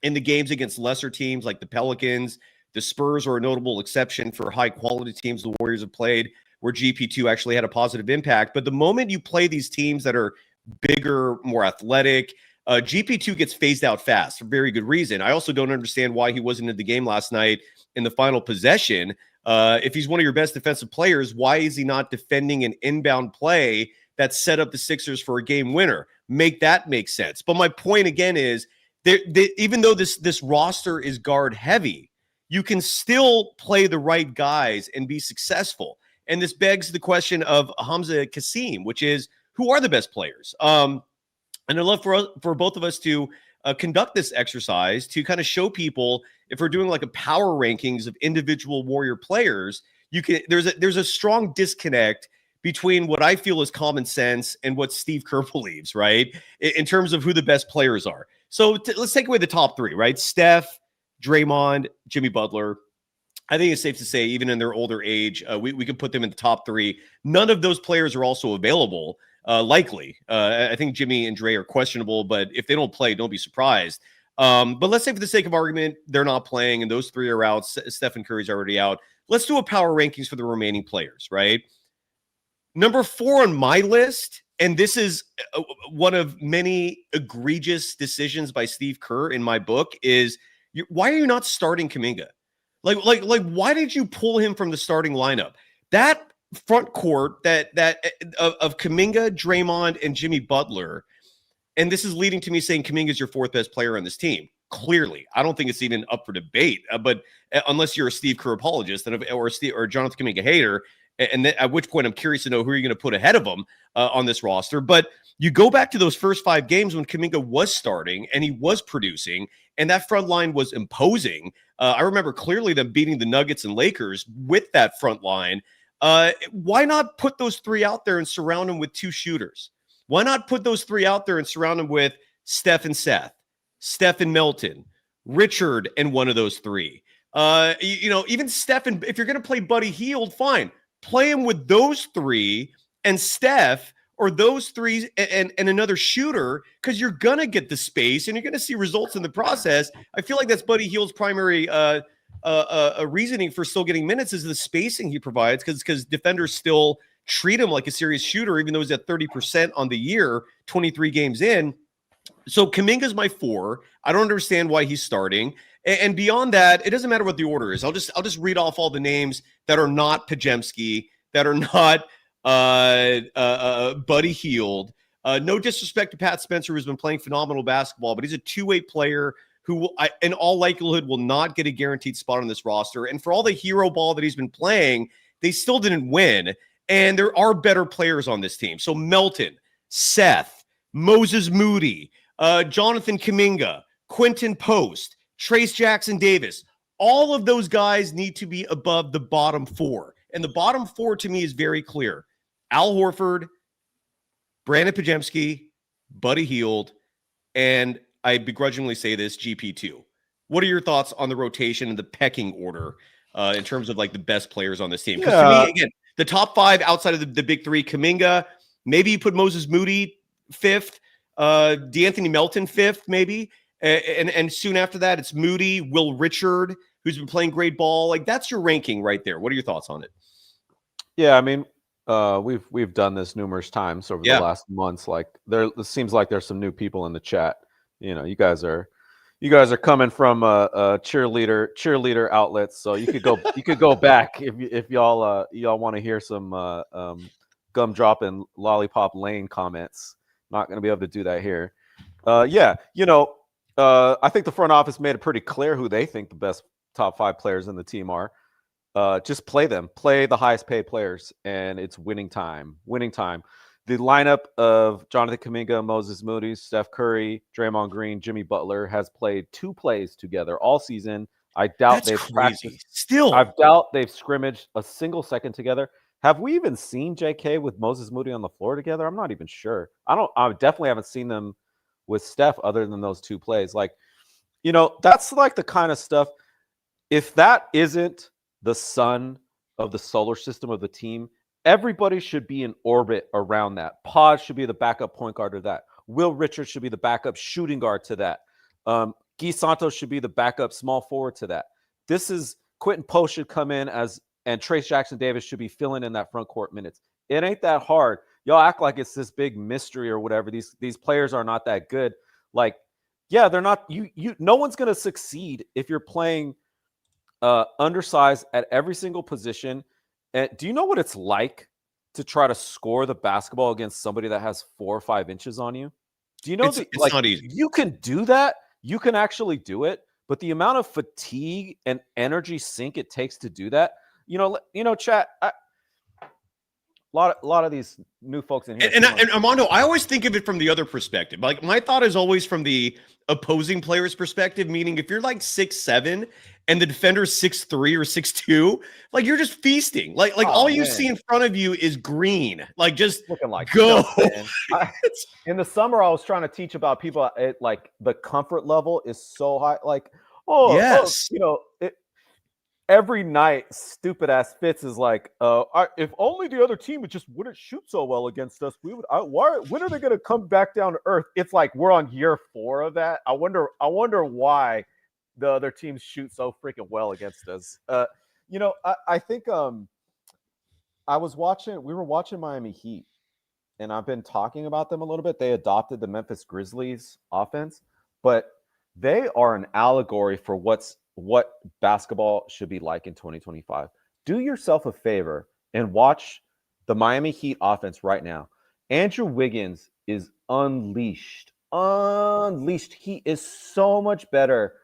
in the games against lesser teams like the Pelicans. The Spurs are a notable exception for high quality teams the Warriors have played, where GP2 actually had a positive impact. But the moment you play these teams that are bigger, more athletic, GP2 gets phased out fast for very good reason. I also don't understand why he wasn't in the game last night in the final possession. If he's one of your best defensive players, why is he not defending an inbound play that set up the Sixers for a game winner? Make that make sense. But my point again is, even though this roster is guard heavy, you can still play the right guys and be successful. And this begs the question of Hamza Kasim, which is, who are the best players? And I'd love for both of us to conduct this exercise to kind of show people, if we're doing like a power rankings of individual Warrior players, there's a strong disconnect between what I feel is common sense and what Steve Kerr believes, right? In terms of who the best players are. So let's take away the top three, right? Steph, Draymond, Jimmy Butler. I think it's safe to say, even in their older age, we can put them in the top three. None of those players are also available, likely. I think Jimmy and Dre are questionable, but if they don't play, don't be surprised. But let's say for the sake of argument, they're not playing and those three are out. Stephen Curry's already out. Let's do a power rankings for the remaining players, right? Number 4 on my list, and this is one of many egregious decisions by Steve Kerr in my book, is why are you not starting Kuminga? Like, why did you pull him from the starting lineup? That front court that of Kuminga, Draymond, and Jimmy Butler, and this is leading to me saying Kuminga is your 4th best player on this team. Clearly, I don't think it's even up for debate. But unless you're a Steve Kerr apologist or Jonathan Kuminga hater, and then at which point I'm curious to know who you're going to put ahead of him on this roster. But you go back to those first 5 games when Kuminga was starting and he was producing, and that front line was imposing. I remember clearly them beating the Nuggets and Lakers with that front line. Why not put those 3 out there and surround them with 2 shooters? Why not put those 3 out there and surround them with Steph and Seth, Steph and Melton, Richard and one of those 3? Even Steph, and if you're going to play Buddy Hield, fine. Play him with those 3 and Steph, or those 3 and another shooter, because you're going to get the space and you're going to see results in the process. I feel like that's Buddy Hield's primary reasoning for still getting minutes is the spacing he provides, because defenders still treat him like a serious shooter, even though he's at 30% on the year, 23 games in. So Kuminga's my 4. I don't understand why he's starting. And beyond that, it doesn't matter what the order is. I'll just read off all the names that are not Pajemski, that are not Buddy Hield. No disrespect to Pat Spencer, who's been playing phenomenal basketball, but he's a two-way player who will, in all likelihood, will not get a guaranteed spot on this roster. And for all the hero ball that he's been playing, they still didn't win. And there are better players on this team. So Melton, Seth, Moses Moody, Jonathan Kuminga, Quentin Post, Trace Jackson Davis, all of those guys need to be above the bottom 4. And the bottom 4 to me is very clear. Al Horford, Brandon Pajemski, Buddy Hield, and I begrudgingly say this, GP2. What are your thoughts on the rotation and the pecking order in terms of like the best players on this team? Because to me, again, the top 5 outside of the big 3, Kuminga, maybe you put Moses Moody 5th, DeAnthony Melton 5th, maybe. And soon after that, it's Moody, Will Richard, who's been playing great ball. Like, that's your ranking right there. What are your thoughts on it? Yeah, I mean, we've done this numerous times over the last months. Like, it seems like there's some new people in the chat. You know, you guys are coming from cheerleader outlets, so you could go back if y'all want to hear some gumdrop lollipop lane comments. Not going to be able to do that here. I think the front office made it pretty clear who they think the best top 5 players in the team are. Just play them. Play the highest paid players, and it's winning time. Winning time. The lineup of Jonathan Kuminga, Moses Moody, Steph Curry, Draymond Green, Jimmy Butler has played 2 plays together all season. I doubt they've practiced. Still, I doubt they've scrimmaged a single second together. Have we even seen JK with Moses Moody on the floor together? I'm not even sure. I definitely haven't seen them with Steph other than those 2 plays. Like, that's like the kind of stuff. If that isn't the sun of the solar system of the team, everybody should be in orbit around that. Pod should be the backup point guard to that. Will Richards should be the backup shooting guard to that. Guy Santos should be the backup small forward to that. This is Quentin Post should come in and Trace Jackson Davis should be filling in that front court minutes. It ain't that hard. Y'all act like it's this big mystery or whatever. These players are not that good. Like, yeah, they're not. No one's gonna succeed if you're playing undersized at every single position. And do you know what it's like to try to score the basketball against somebody that has 4 or 5 inches on you? Do you know it's not easy? You can do that. You can actually do it. But the amount of fatigue and energy sink it takes to do that, chat. lot of these new folks in here. And Armando, I always think of it from the other perspective. Like my thought is always from the opposing player's perspective, meaning if you're like 6'7" and the defender's 6'3" or 6'2", like you're just feasting. Like all you see in front of you is green. Like just looking like go. In the summer, I was trying to teach about people. Like the comfort level is so high. Like yes, every night, stupid ass Fitz is like, if only the other team just wouldn't shoot so well against us, we would. When are they going to come back down to earth? It's like we're on year 4 of that. I wonder why the other teams shoot so freaking well against us. I think we were watching Miami Heat, and I've been talking about them a little bit. They adopted the Memphis Grizzlies offense, but they are an allegory for what basketball should be like in 2025. Do yourself a favor and watch the Miami Heat offense right now. Andrew Wiggins is unleashed. He is so much better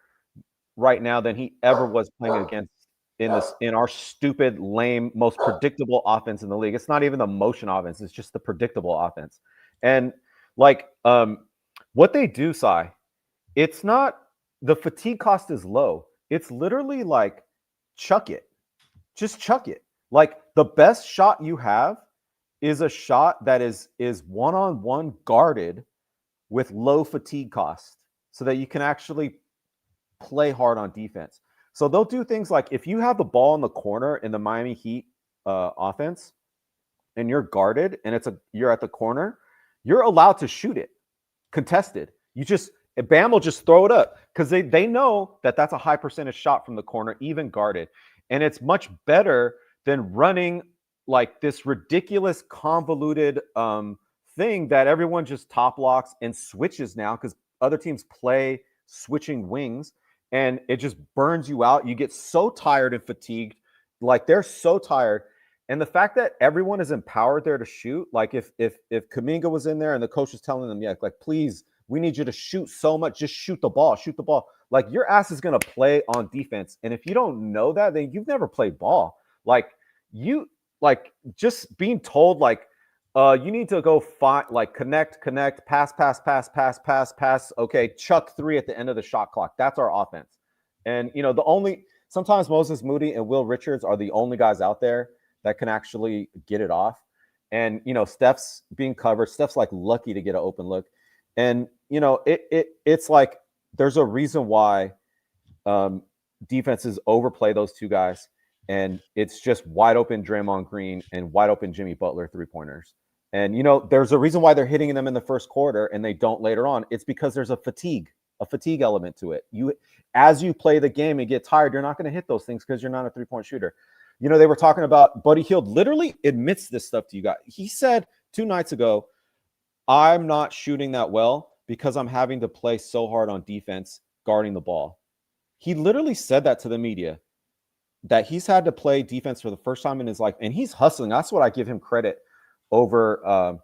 right now than he ever was playing against in our stupid, lame, most predictable offense in the league. It's not even the motion offense. It's just the predictable offense. And like what they do, Cy, it's not the fatigue cost is low. It's literally like chuck it. Just chuck it. Like the best shot you have is a shot that is one-on-one guarded with low fatigue cost so that you can actually play hard on defense. So they'll do things like if you have the ball in the corner in the Miami Heat offense and you're guarded and you're at the corner, you're allowed to shoot it contested. Bam will just throw it up because they know that that's a high percentage shot from the corner, even guarded. And it's much better than running like this ridiculous convoluted thing that everyone just top locks and switches now because other teams play switching wings and it just burns you out. You get so tired and fatigued. Like they're so tired. And the fact that everyone is empowered there to shoot, like if Kuminga was in there and the coach was telling them, yeah, like, please, we need you to shoot so much. Just shoot the ball. Like your ass is going to play on defense. And if you don't know that, then you've never played ball. Like just being told like, you need to go find, like connect, pass. Okay. Chuck 3 at the end of the shot clock. That's our offense. And sometimes Moses Moody and Will Richards are the only guys out there that can actually get it off. And, Steph's being covered. Steph's like lucky to get an open look. And, it's like there's a reason why defenses overplay those two guys. And it's just wide open Draymond Green and wide open Jimmy Butler 3-pointers. And, there's a reason why they're hitting them in the first quarter and they don't later on. It's because there's a fatigue element to it. As you play the game and get tired, you're not going to hit those things because you're not a 3-point shooter. They were talking about Buddy Hield literally admits this stuff to you guys. He said 2 nights ago, I'm not shooting that well because I'm having to play so hard on defense guarding the ball. He literally said that to the media, that he's had to play defense for the first time in his life, and he's hustling. That's what I give him credit over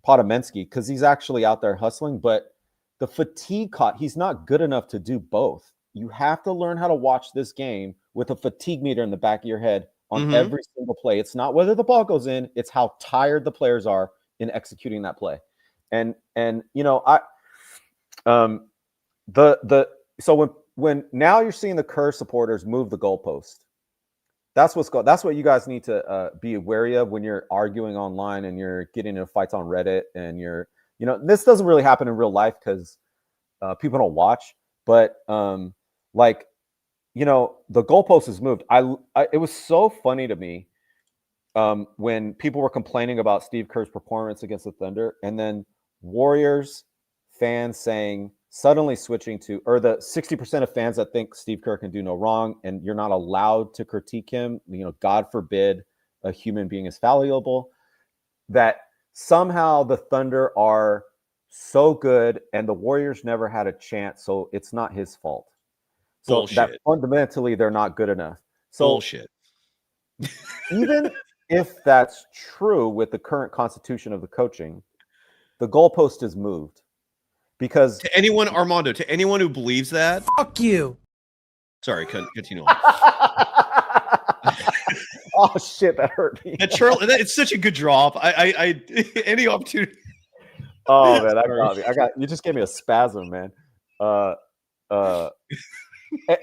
Podemensky, because he's actually out there hustling. But the fatigue he's not good enough to do both. You have to learn how to watch this game with a fatigue meter in the back of your head on every single play. It's not whether the ball goes in, it's how tired the players are in executing that play. And so when now you're seeing the Kerr supporters move the goalpost, that's what you guys need to be wary of when you're arguing online and you're getting into fights on Reddit and this doesn't really happen in real life because people don't watch, but the goalpost is moved. It was so funny to me when people were complaining about Steve Kerr's performance against the Thunder, and then Warriors fans suddenly switching to, or the 60% of fans that think Steve Kerr can do no wrong and you're not allowed to critique him, God forbid a human being is fallible, that somehow the Thunder are so good and the Warriors never had a chance, so it's not his fault. So bullshit. That fundamentally they're not good enough. So bullshit. Even if that's true with the current constitution of the coaching, the goalpost is moved. Because to anyone, Armando, to anyone who believes that, fuck you. Sorry, continue on. Oh shit, that hurt me. It's such a good drop. I any opportunity. Oh man, that got me. You just gave me a spasm, man.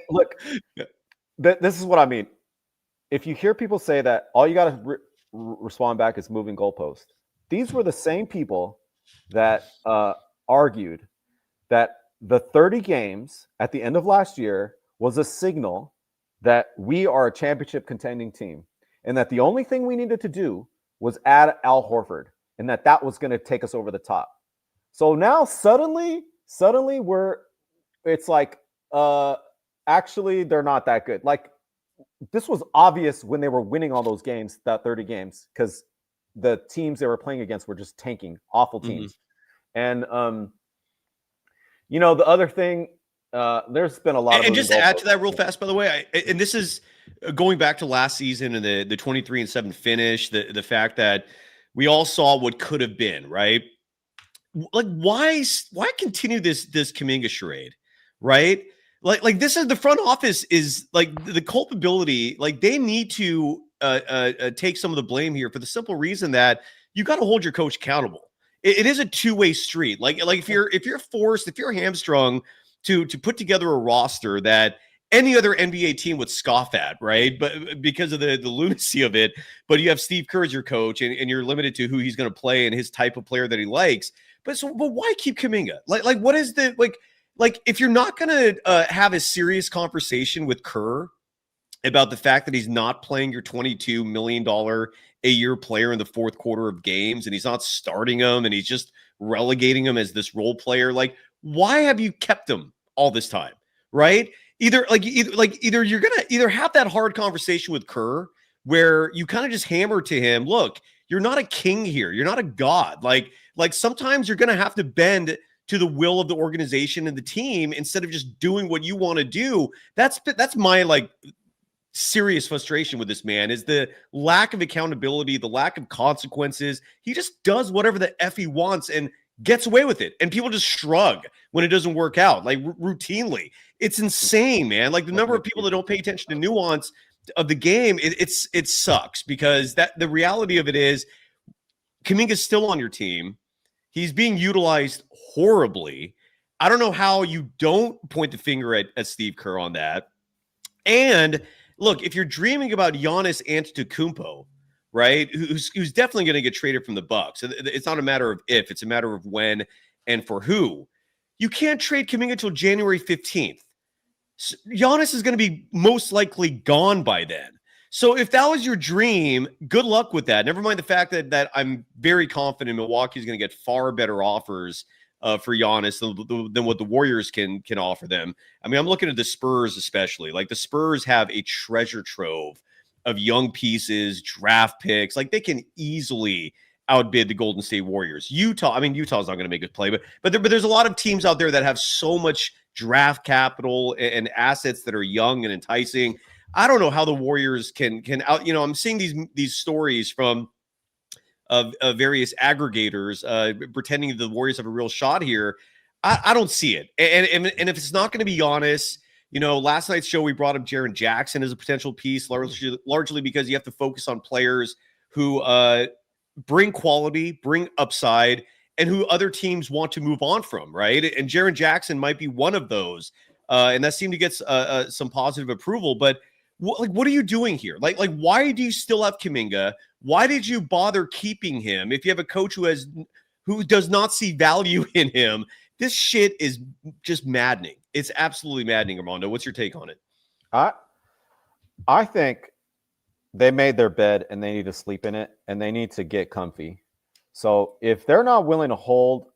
Look, this is what I mean. If you hear people say that all you got to respond back is moving goalpost, these were the same people that argued that the 30 games at the end of last year was a signal that we are a championship contending team, and that the only thing we needed to do was add Al Horford, and that was going to take us over the top. So now suddenly it's like, actually they're not that good. Like, this was obvious when they were winning all those games, that 30 games, because the teams they were playing against were just tanking, awful teams. And the other thing, there's been a lot of, and just to add to that real fast, by the way, and this is going back to last season and the 23-7 finish, the fact that we all saw what could have been, right? Like, why continue this Kuminga charade, right? Like this is the front office is like the culpability. Like, they need to take some of the blame here for the simple reason that you got to hold your coach accountable. It is a two-way street. Like if you're hamstrung to put together a roster that any other NBA team would scoff at, right? But because of the lunacy of it, but you have Steve Kerr as your coach, and you're limited to who he's going to play and his type of player that he likes. But why keep Kuminga? Like what is the like if you're not going to have a serious conversation with Kerr about the fact that he's not playing your $22 million a year player in the fourth quarter of games, and he's not starting him, and he's just relegating him as this role player, like, why have you kept him all this time, right? Either you're gonna have that hard conversation with Kerr where you kind of just hammer to him, look, you're not a king here, you're not a god. Like sometimes you're gonna have to bend to the will of the organization and the team instead of just doing what you want to do. That's my serious frustration with this man, is the lack of accountability, the lack of consequences. He just does whatever the F he wants and gets away with it. And people just shrug when it doesn't work out, like routinely. It's insane, man. Like, the number of people that don't pay attention to nuance of the game, it sucks, because the reality of it is Kuminga's still on your team. He's being utilized horribly. I don't know how you don't point the finger at Steve Kerr on that. And look, if you're dreaming about Giannis Antetokounmpo, right, who's definitely going to get traded from the Bucks, it's not a matter of if, it's a matter of when and for who. You can't trade Kuminga until January 15th. Giannis is going to be most likely gone by then. So if that was your dream, good luck with that. Never mind the fact that I'm very confident Milwaukee is going to get far better offers for Giannis than what the Warriors can offer them. I mean, I'm looking at the Spurs especially. Like, the Spurs have a treasure trove of young pieces, draft picks. Like, they can easily outbid the Golden State Warriors. Utah's not going to make a play, but there's a lot of teams out there that have so much draft capital and assets that are young and enticing. I don't know how the Warriors can out. I'm seeing these stories from various aggregators pretending the Warriors have a real shot here. I don't see it. And if it's not going to be Giannis, last night's show we brought up Jaren Jackson as a potential piece, largely because you have to focus on players who bring quality, bring upside, and who other teams want to move on from, right? And Jaren Jackson might be one of those, and that seemed to get some positive approval. But what are you doing here? Like, why do you still have Kuminga? Why did you bother keeping him if you have a coach who does not see value in him? This shit is just maddening. It's absolutely maddening, Armando. What's your take on it? I think they made their bed and they need to sleep in it, and they need to get comfy. So if they're not willing to hold,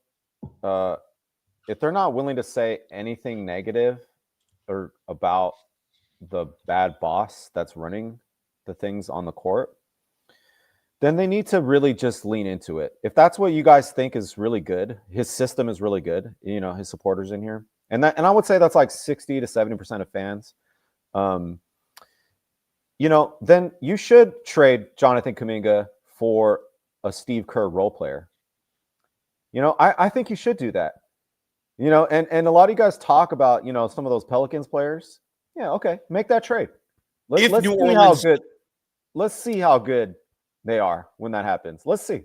if they're not willing to say anything negative or about the bad boss that's running the things on the court, then they need to really just lean into it. If that's what you guys think is really good, his system is really good, his supporters in here. And I would say that's like 60 to 70% of fans. Then you should trade Jonathan Kuminga for a Steve Kerr role player. I think you should do that. And a lot of you guys talk about, some of those Pelicans players. Yeah, okay, make that trade. Let's see how good. let's see how good they are when that happens. Let's see.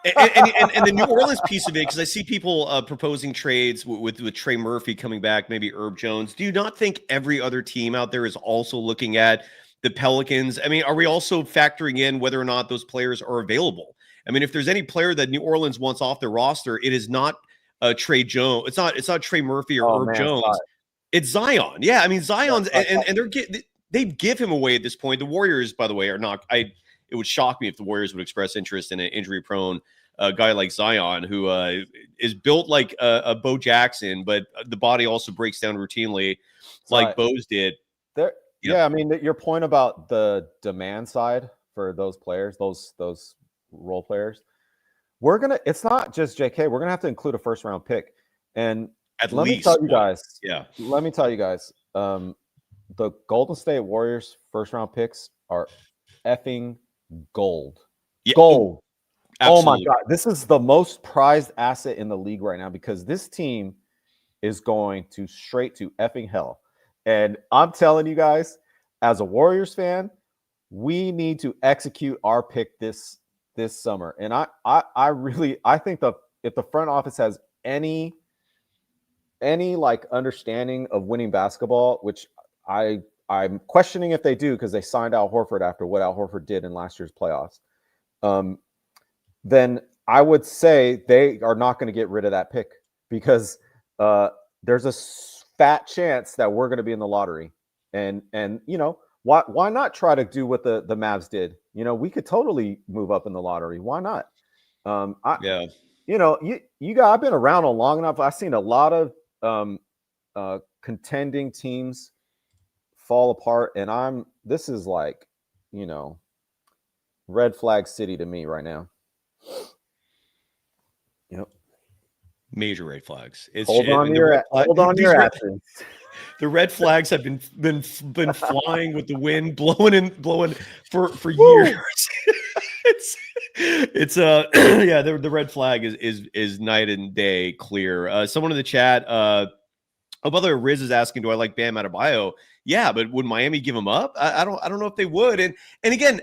And the New Orleans piece of it, because I see people proposing trades with Trey Murphy coming back, maybe Herb Jones. Do you not think every other team out there is also looking at the Pelicans? I mean, are we also factoring in whether or not those players are available? I mean, if there's any player that New Orleans wants off their roster, it is not Trey Jones. It's not Trey Murphy or Herb Jones. Sorry. It's Zion. Yeah, I mean Zion's and they give him away at this point. The Warriors, by the way, are not. It would shock me if the Warriors would express interest in an injury-prone guy like Zion, who is built like a Bo Jackson, but the body also breaks down routinely, like Bo's did. Yeah, I mean, your point about the demand side for those players, those role players, it's not just JK. We're gonna have to include a first-round pick, and let me tell you guys. The Golden State Warriors first-round picks are effing gold. Yeah. Gold. Absolutely. Oh my God. This is the most prized asset in the league right now because this team is going to straight to effing hell. And I'm telling you guys, as a Warriors fan, we need to execute our pick this summer. And I think if the front office has any like understanding of winning basketball, which I'm questioning if they do because they signed Al Horford after what Al Horford did in last year's playoffs. Then I would say they are not going to get rid of that pick because there's a fat chance that we're going to be in the lottery. And you know, why not try to do what the Mavs did? You know, we could totally move up in the lottery. Why not? You know, you guys, I've been around long enough. I've seen a lot of contending teams fall apart, and this is like, you know, red flag city to me right now. Yep. Major red flags. Hold on to your asses. The red flags have been flying with the wind, blowing for years. it's yeah, the red flag is night and day clear. Someone in the chat, by the way, Riz is asking, do I like Bam Adebayo? Yeah, but would Miami give him up? I don't know if they would. And again,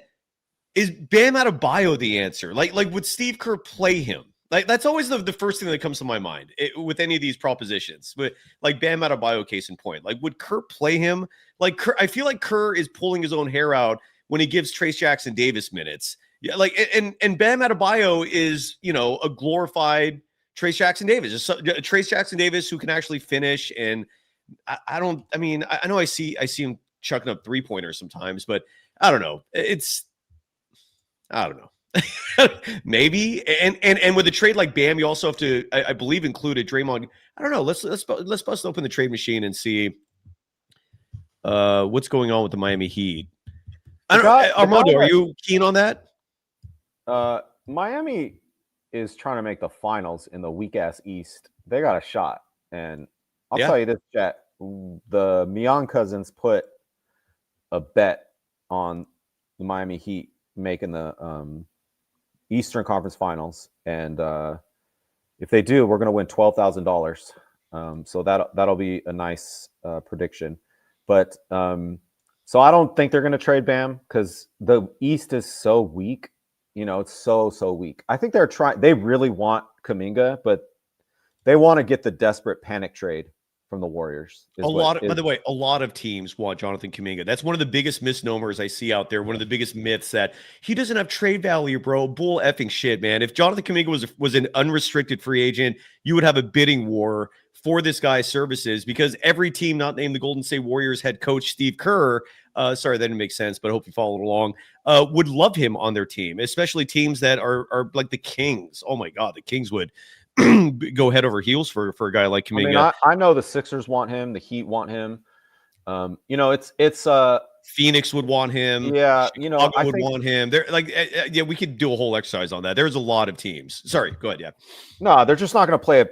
is Bam Adebayo the answer? Like would Steve Kerr play him? Like that's always the first thing that comes to my mind with any of these propositions. But like Bam Adebayo, case in point, like would Kerr play him? Like I feel like Kerr is pulling his own hair out when he gives Trayce Jackson-Davis minutes. Yeah, like and Bam Adebayo is, you know, a glorified Trayce Jackson-Davis, Trayce Jackson-Davis who can actually finish. And I know I see him chucking up 3-pointers sometimes, but I don't know. I don't know. Maybe. And with a trade like Bam, you also have to, I believe, include a Draymond. I don't know. Let's bust open the trade machine and see what's going on with the Miami Heat. Armando, are you keen on that? Miami is trying to make the finals in the weak ass East. They got a shot, and I'll tell you this, chat. The Mian cousins put a bet on the Miami Heat making the Eastern Conference Finals, and if they do, we're going to win $12,000. So that'll be a nice prediction. But so I don't think they're going to trade Bam because the East is so weak. You know, it's so weak. I think they really want Kuminga, but they want to get the desperate panic trade from the Warriors. By the way, a lot of teams want Jonathan Kuminga. That's one of the biggest misnomers I see out there. One of the biggest myths that he doesn't have trade value, bro. Bull effing shit, man. If Jonathan Kuminga was an unrestricted free agent, you would have a bidding war for this guy's services because every team not named the Golden State Warriors head coach Steve Kerr, sorry, that didn't make sense, but I hope you followed along, would love him on their team, especially teams that are like the Kings. Oh my God, the Kings would go head over heels for a guy like Kuminga. I mean, I know the Sixers want him, the Heat want him. You know, it's Phoenix would want him. Yeah, Chicago you know, I would think, want him. They're like, yeah, we could do a whole exercise on that. There's a lot of teams. Sorry, go ahead. Yeah. No, they're just not going to play a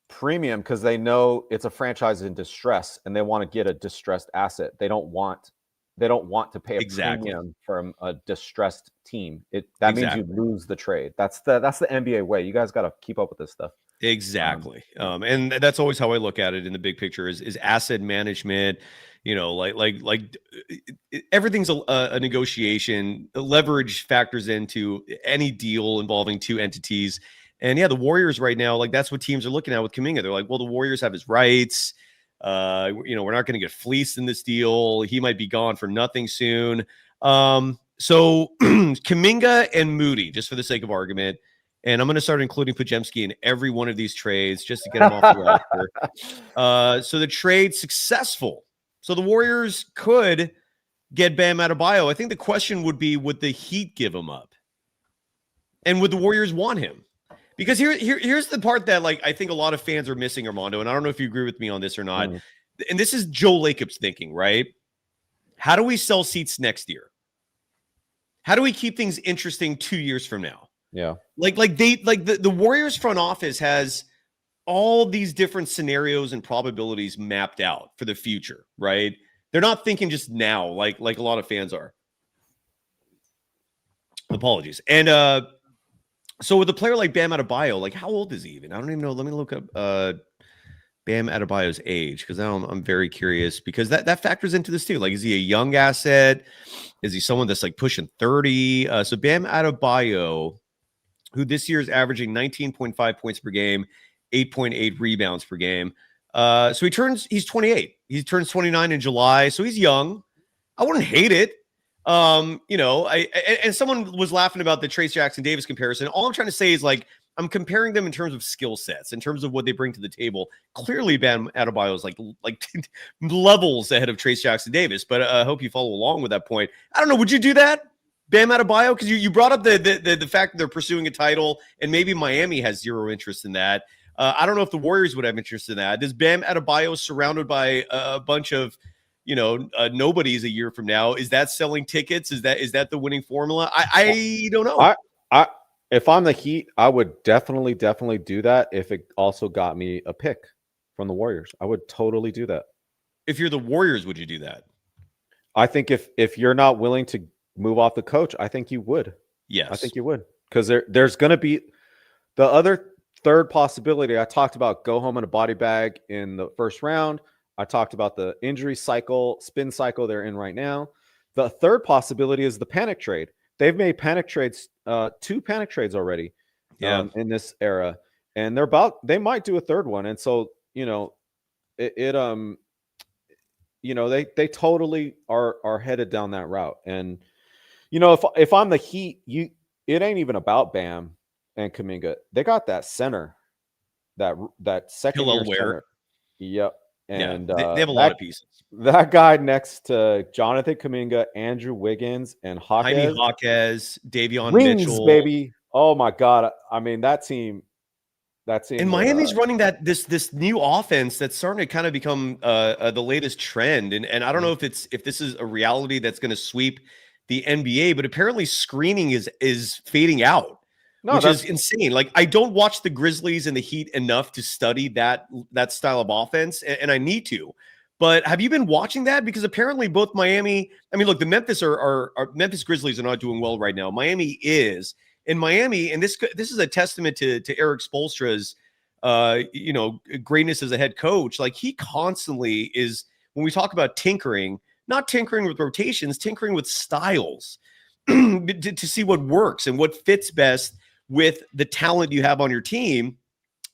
premium because they know it's a franchise in distress and they want to get a distressed asset. They don't want to pay a premium from a distressed team. That means you lose the trade. That's the NBA way. You guys got to keep up with this stuff. Exactly. And that's always how I look at it in the big picture is asset management. Everything's a negotiation. Leverage factors into any deal involving two entities. And yeah, the Warriors right now, like that's what teams are looking at with Kuminga. They're like, well, the Warriors have his rights. We're not going to get fleeced in this deal. He might be gone for nothing soon. So Kuminga and Moody, just for the sake of argument, and I'm going to start including Podziemski in every one of these trades just to get him off the roster. So the trade successful. So the Warriors could get Bam Adebayo. I think the question would be, would the Heat give him up? And would the Warriors want him? Because here's the part that like I think a lot of fans are missing, Armando, and I don't know if you agree with me on this or not. And this is Joe Lacob's thinking, right? How do we sell seats next year? How do we keep things interesting 2 years from now? Yeah. The Warriors front office has all these different scenarios and probabilities mapped out for the future, right? They're not thinking just now like a lot of fans are. Apologies. And so with a player like Bam Adebayo, like how old is he even? I don't even know. Let me look up Bam Adebayo's age because now I'm very curious because that factors into this too. Like, is he a young asset? Is he someone that's like pushing 30? So Bam Adebayo, who this year is averaging 19.5 points per game, 8.8 rebounds per game. So he's 28. He turns 29 in July. So he's young. I wouldn't hate it. And someone was laughing about the Trace Jackson Davis comparison. All I'm trying to say is like, I'm comparing them in terms of skill sets, in terms of what they bring to the table. Clearly, Bam Adebayo is like levels ahead of Trace Jackson Davis, but I hope you follow along with that point. I don't know. Would you do that, Bam Adebayo? Because you brought up the fact that they're pursuing a title, and maybe Miami has zero interest in that. I don't know if the Warriors would have interest in that. Is Bam Adebayo surrounded by a bunch of nobodies a year from now? Is that selling tickets? Is that the winning formula? I don't know. If I'm the Heat, I would definitely do that if it also got me a pick from the Warriors. I would totally do that. If you're the Warriors, would you do that? I think if you're not willing to move off the coach, I think you would. Yes. I think you would. Because there's going to be the other third possibility. I talked about go home in a body bag in the first round. I talked about the injury cycle, spin cycle they're in right now. The third possibility is the panic trade. They've made panic trades, 2 panic trades already in this era. And they might do a third one. And so, they totally are headed down that route. And, if I'm the Heat, it ain't even about Bam and Kuminga. They got that center, that second year center. Yep. And they have a lot of pieces. That guy next to Jonathan Kuminga, Andrew Wiggins, and Jaime Jaquez, Davion Wings, Mitchell, baby. Oh my God! I mean that team. And Miami's running this new offense that's starting to kind of become the latest trend. And I don't know if this is a reality that's going to sweep the NBA, but apparently screening is fading out. Which is insane. Like, I don't watch the Grizzlies and the Heat enough to study that style of offense, and I need to. But have you been watching that? Because apparently both Miami, I mean, look, the Memphis Grizzlies are not doing well right now. Miami is. In Miami, and this is a testament to Eric Spoelstra's greatness as a head coach. Like, he constantly is, when we talk about tinkering, not tinkering with rotations, tinkering with styles to see what works and what fits best with the talent you have on your team.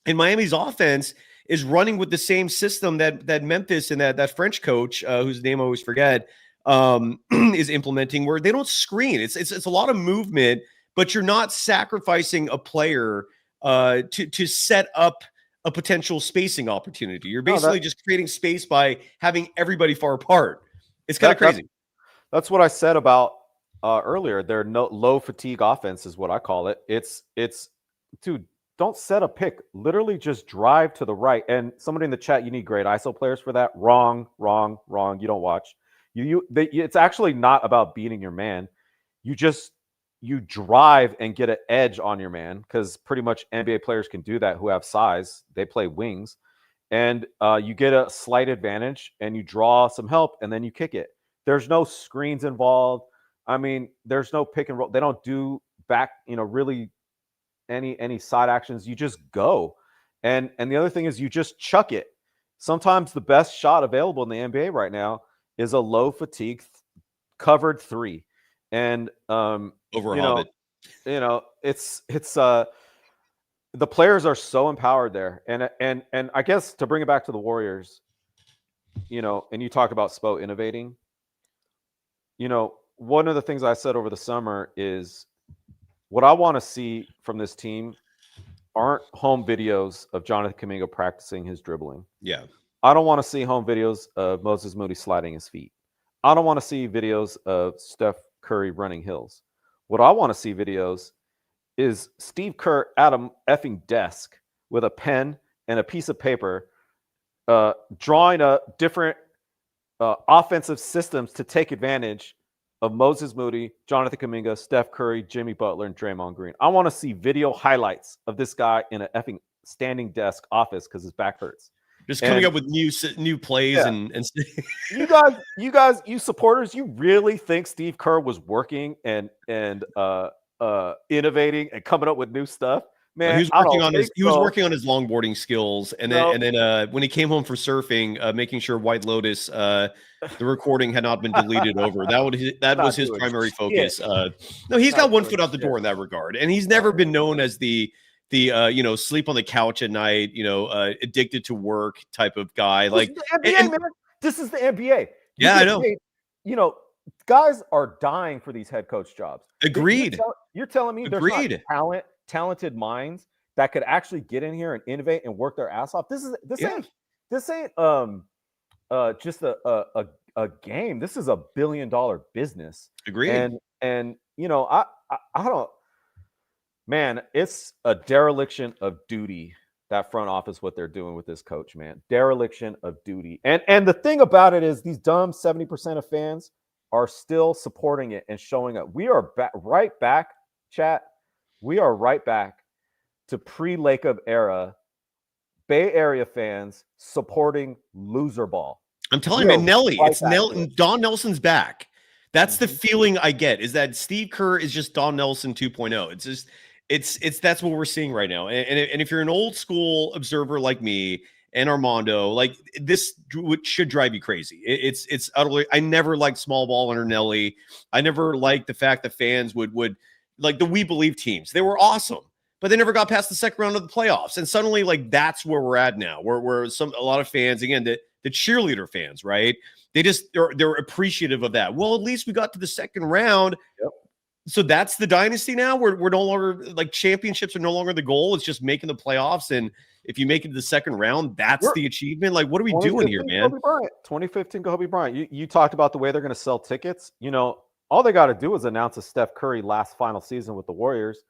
And Miami's offense is running with the same system that Memphis and that French coach, whose name I always forget, is implementing, where they don't screen. It's a lot of movement, but you're not sacrificing a player to set up a potential spacing opportunity. You're basically just creating space by having everybody far apart. It's kind of crazy. That's what I said about earlier. Their low fatigue offense is what I call it. It's dude, don't set a pick. Literally just drive to the right. And somebody in the chat, you need great ISO players for that. Wrong. You don't watch. It's actually not about beating your man. You drive and get an edge on your man, because pretty much NBA players can do that who have size. They play wings. And you get a slight advantage and you draw some help and then you kick it. There's no screens involved. I mean, there's no pick and roll. They don't do back, really any side actions. You just go. And the other thing is you just chuck it. Sometimes the best shot available in the NBA right now is a low fatigue covered 3. And over you Hobbit. It's the players are so empowered there. And I guess to bring it back to the Warriors, and you talk about Spo innovating, one of the things I said over the summer is what I want to see from this team aren't home videos of Jonathan Kuminga practicing his dribbling. Yeah. I don't want to see home videos of Moses Moody sliding his feet. I don't want to see videos of Steph Curry running hills. What I want to see videos is Steve Kerr at a effing desk with a pen and a piece of paper, drawing up different offensive systems to take advantage of Moses Moody, Jonathan Kuminga, Steph Curry, Jimmy Butler, and Draymond Green. I want to see video highlights of this guy in an effing standing desk office because his back hurts. Just coming up with new plays and you supporters, you really think Steve Kerr was working and innovating and coming up with new stuff? Man, he was working on his longboarding skills, and then when he came home for surfing, making sure White Lotus, the recording had not been deleted over. That was his primary focus. No, he's got one foot out the door in that regard, and he's never been known as the sleep on the couch at night, addicted to work type of guy. Like NBA, man. This is the NBA. I know. Guys are dying for these head coach jobs. Agreed. You're telling me there's not talented minds that could actually get in here and innovate and work their ass off. This ain't just a game. This is $1 billion business. Agreed. And I don't. Man, it's a dereliction of duty, that front office, what they're doing with this coach, man. Dereliction of duty. And the thing about it is these dumb 70% of fans are still supporting it and showing up. We are right back, chat. We are right back to pre-Lacob era Bay Area fans supporting loser ball. I'm telling you, man, Nelly, Don Nelson's back. That's the feeling I get, is that Steve Kerr is just Don Nelson 2.0. It's just that's what we're seeing right now. And if you're an old school observer like me and Armando, like, this should drive you crazy. It's utterly. I never liked small ball under Nelly. I never liked the fact that fans would like the We Believe teams. They were awesome, but they never got past the second round of the playoffs. And suddenly, like, that's where we're at now. Where a lot of fans, again, the cheerleader fans, right? They're appreciative of that. Well, at least we got to the second round. Yep. So that's the dynasty now. We're no longer, like, championships are no longer the goal. It's just making the playoffs. And if you make it to the second round, that's the achievement. Like, what are we doing here, man? 2015 Kobe Bryant. You talked about the way they're going to sell tickets. All they got to do is announce a Steph Curry last final season with the Warriors,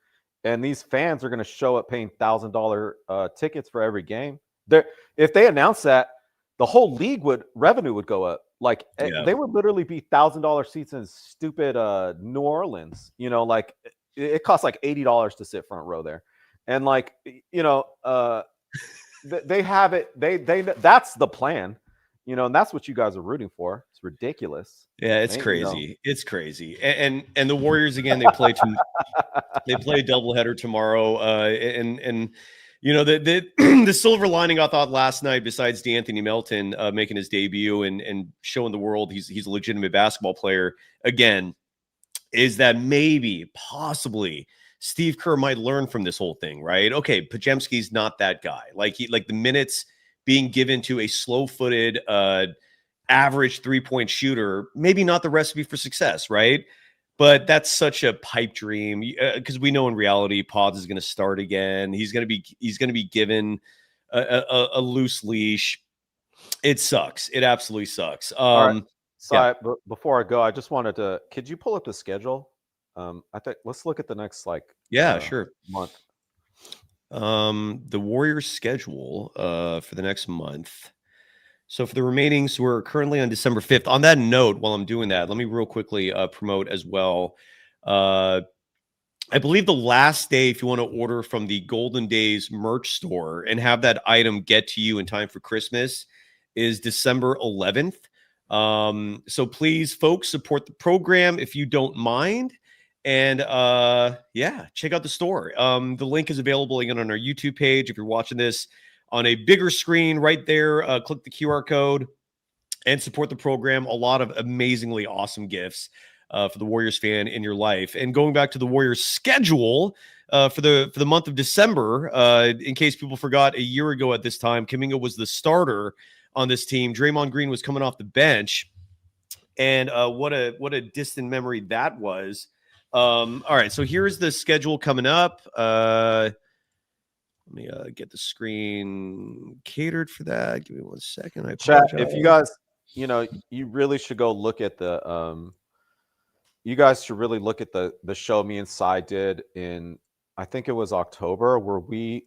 and these fans are going to show up paying $1,000 tickets for every game. If they announce that, the whole league revenue would go up. Like, they would literally be $1,000 seats in stupid New Orleans. Like, it costs like $80 to sit front row there, and like, they have it. They that's the plan. And that's what you guys are rooting for. It's ridiculous. Yeah, it's crazy. It's crazy. And the Warriors, again, they play a doubleheader tomorrow. And the silver lining, I thought, last night, besides DeAnthony Melton making his debut and showing the world he's a legitimate basketball player again, is that possibly Steve Kerr might learn from this whole thing, right? Okay, Podziemski's not that guy. Like the minutes being given to a slow-footed, average three-point shooter, maybe not the recipe for success, right? But that's such a pipe dream, because we know in reality, Pods is going to start again. He's going to be given a loose leash. It sucks. It absolutely sucks. All right. Before I go, I just wanted to. Could you pull up the schedule? I think let's look at the next sure month. The Warriors schedule for the next month. So for the remaining, so we're currently on December 5th. On that note, while I'm doing that, let me real quickly promote as well. I believe the last day, if you want to order from the Golden Days merch store and have that item get to you in time for Christmas, is December 11th. So please, folks, support the program if you don't mind. And check out the store. The link is available again on our YouTube page. If you're watching this on a bigger screen right there, click the QR code. and support the program. A lot of amazingly awesome gifts for the Warriors fan in your life. And going back to the Warriors schedule for the month of December, in case people forgot, a year ago at this time, Kuminga was the starter on this team. Draymond Green was coming off the bench, and what a distant memory that was. All right, so here's the schedule coming up. Let me get the screen catered for that. Give me 1 second. I apologize. Chat, if you guys, you really should go look at the you guys should really look at the show me and Cy did in, I think it was October, where we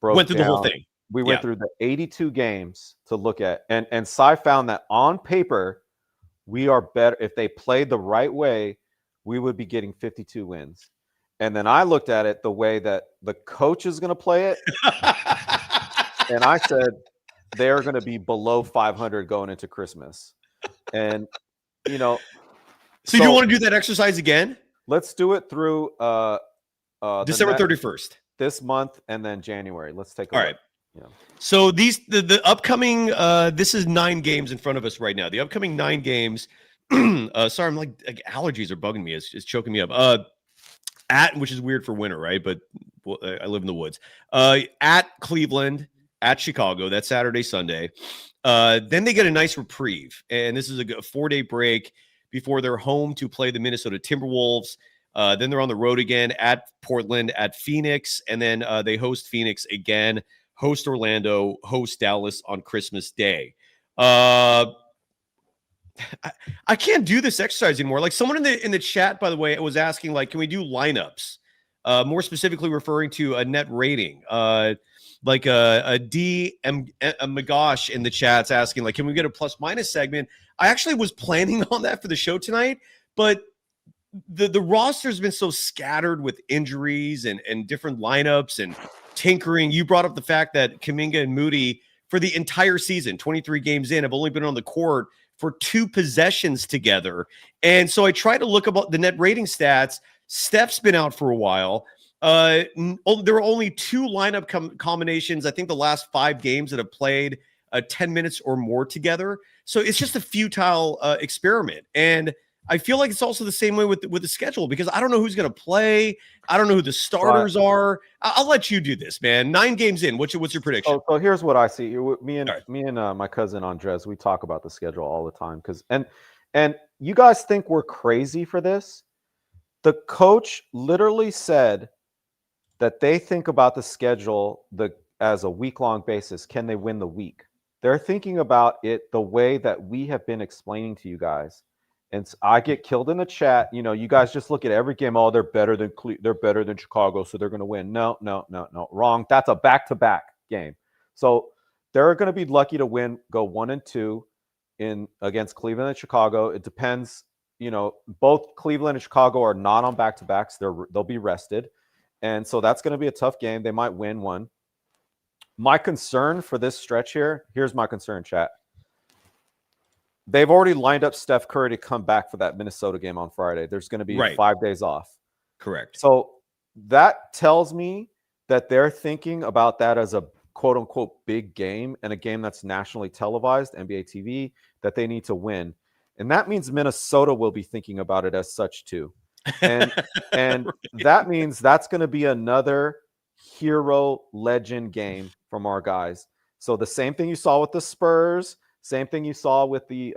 went through the whole thing. We went through the 82 games to look at, and Cy found that on paper we are better. If they played the right way, we would be getting 52 wins. And then I looked at it the way that the coach is going to play it, and I said they're going to be below 500 going into Christmas. And so you want to do that exercise again? Let's do it through December 31st. This month, and then January. Let's take a look. All right. Yeah. So the upcoming this is 9 games in front of us right now. The upcoming 9 games. Sorry, I'm like allergies are bugging me. It's choking me up. Which is weird for winter, right? But I live in the woods. At Cleveland, at Chicago. That's Saturday, Sunday. Then they get a nice reprieve, and this is a 4-day break before they're home to play the Minnesota Timberwolves. Then they're on the road again at Portland, at Phoenix, and then they host Phoenix again, host Orlando, host Dallas on Christmas Day. I can't do this exercise anymore. Like someone in the chat, by the way, was asking, like, can we do lineups? More specifically referring to a net rating. Like a Magash in the chat's asking, like, can we get a plus minus segment? I actually was planning on that for the show tonight, but the roster's been so scattered with injuries and different lineups and tinkering. You brought up the fact that Kuminga and Moody for the entire season, 23 games in, have only been on the court for 2 possessions together. And so I try to look about the net rating stats. Steph's been out for a while. There were only 2 lineup combinations, I think, the last 5 games that have played 10 minutes or more together. So it's just a futile experiment. And I feel like it's also the same way with the schedule, because I don't know who's going to play. I don't know who the starters are. I'll let you do this, man. 9 games in. What's your prediction? So here's what I see. Me and my cousin Andres, we talk about the schedule all the time, and you guys think we're crazy for this. The coach literally said that they think about the schedule as a week-long basis. Can they win the week? They're thinking about it the way that we have been explaining to you guys. And I get killed in the chat. You guys just look at every game. Oh, they're better than Chicago, so they're going to win. No, wrong. That's a back-to-back game. So they're going to be lucky to go 1-2 against Cleveland and Chicago. It depends. Both Cleveland and Chicago are not on back-to-backs. They'll be rested, and so that's going to be a tough game. They might win one. My concern for this stretch here. Here's my concern, chat. They've already lined up Steph Curry to come back for that Minnesota game on Friday. There's going to be 5 days off. Correct. So that tells me that they're thinking about that as a quote-unquote big game, and a game that's nationally televised, NBA TV, that they need to win. And that means Minnesota will be thinking about it as such too. And right. That means that's going to be another hero legend game from our guys. So the same thing you saw with the Spurs, same thing you saw with the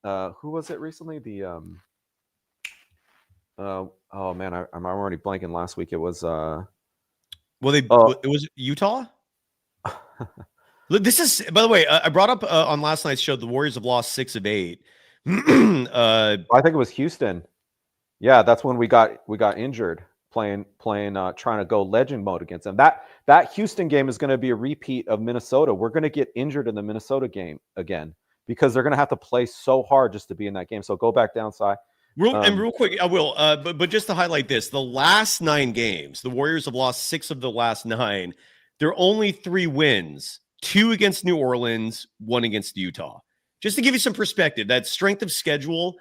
who was it recently? The oh man, I'm already blanking. Last week it was it was Utah. This is, by the way, I brought up on last night's show, the Warriors have lost 6 of 8. I think it was Houston. Yeah, that's when we got injured playing trying to go legend mode against them. That Houston game is going to be a repeat of Minnesota. We're going to get injured in the Minnesota game again because they're going to have to play so hard just to be in that game. So go back down, Si. Real quick, I will. But just to highlight this, the last 9 games, the Warriors have lost 6 of the last 9. There are only 3 wins, 2 against New Orleans, 1 against Utah. Just to give you some perspective, that strength of schedule,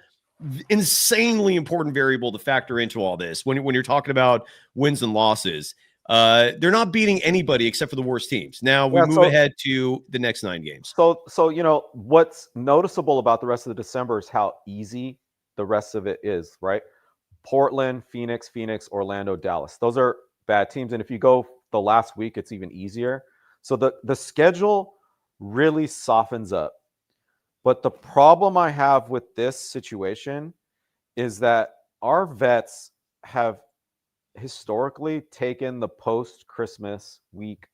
insanely important variable to factor into all this when you're talking about wins and losses. they're not beating anybody except for the worst teams. Now we move ahead to the next 9 games. So you know what's noticeable about the rest of the December is how easy the rest of it is, right? Portland, Phoenix, Orlando, Dallas. Those are bad teams, and if you go the last week, it's even easier. So the schedule really softens up. But the problem I have with this situation is that our vets have historically taken the post-Christmas week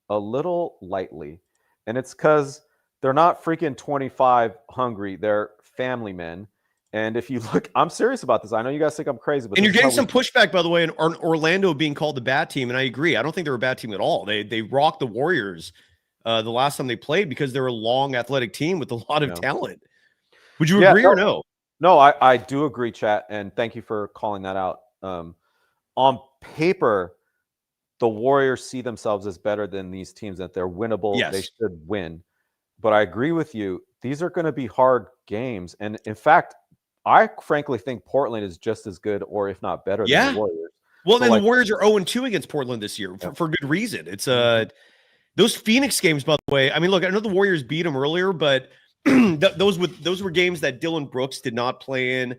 a little lightly. And it's because they're not freaking 25 hungry. They're family men. And if you look, I'm serious about this. I know you guys think I'm crazy, but and you're getting some pushback, by the way, on Orlando being called the bad team. And I agree. I don't think they're a bad team at all. They rocked the Warriors the last time they played because they're a long athletic team with a lot of talent. Would you agree or no? No, I do agree, chat. And thank you for calling that out. On paper, the Warriors see themselves as better than these teams, that they're winnable. Yes. They should win. But I agree with you. These are going to be hard games. And in fact, I frankly think Portland is just as good, or if not better, than the Warriors. Well, so then the Warriors are 0-2 against Portland this year for good reason. It's those Phoenix games, by the way. I mean, look, I know the Warriors beat them earlier, but those were games that Dylan Brooks did not play in.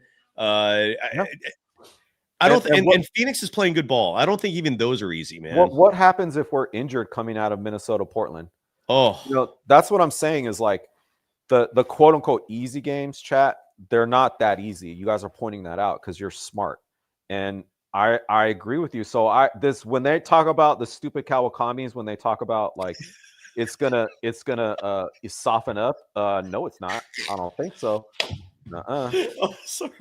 I don't and Phoenix is playing good ball. I don't think even those are easy, man. What happens if we're injured coming out of Minnesota, Portland? Oh, you know, that's what I'm saying is like the quote unquote easy games, chat. They're not that easy. You guys are pointing that out because you're smart, and I agree with you. So when they talk about the stupid Kawakamis, when they talk about like it's gonna soften up. No, it's not. I don't think so. Oh, sorry.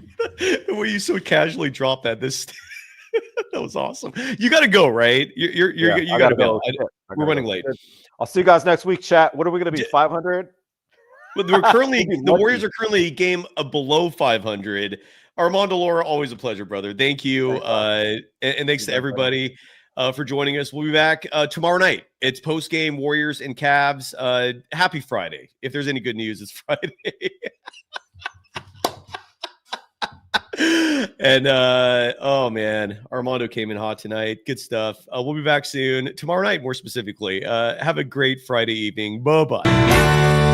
When you so casually dropped that, that was awesome. You got to go, right? You got to go. We're running late. I'll see you guys next week, chat. What are we going to be? 500? But the Warriors are currently a game below 500. Armando Lara, always a pleasure, brother. Thank you, and thanks to everybody for joining us. We'll be back tomorrow night. It's post game Warriors and Cavs. Happy Friday. If there's any good news, it's Friday. And oh man, Armando came in hot tonight. Good stuff. We'll be back soon tomorrow night, more specifically. Have a great Friday evening. Bye-bye.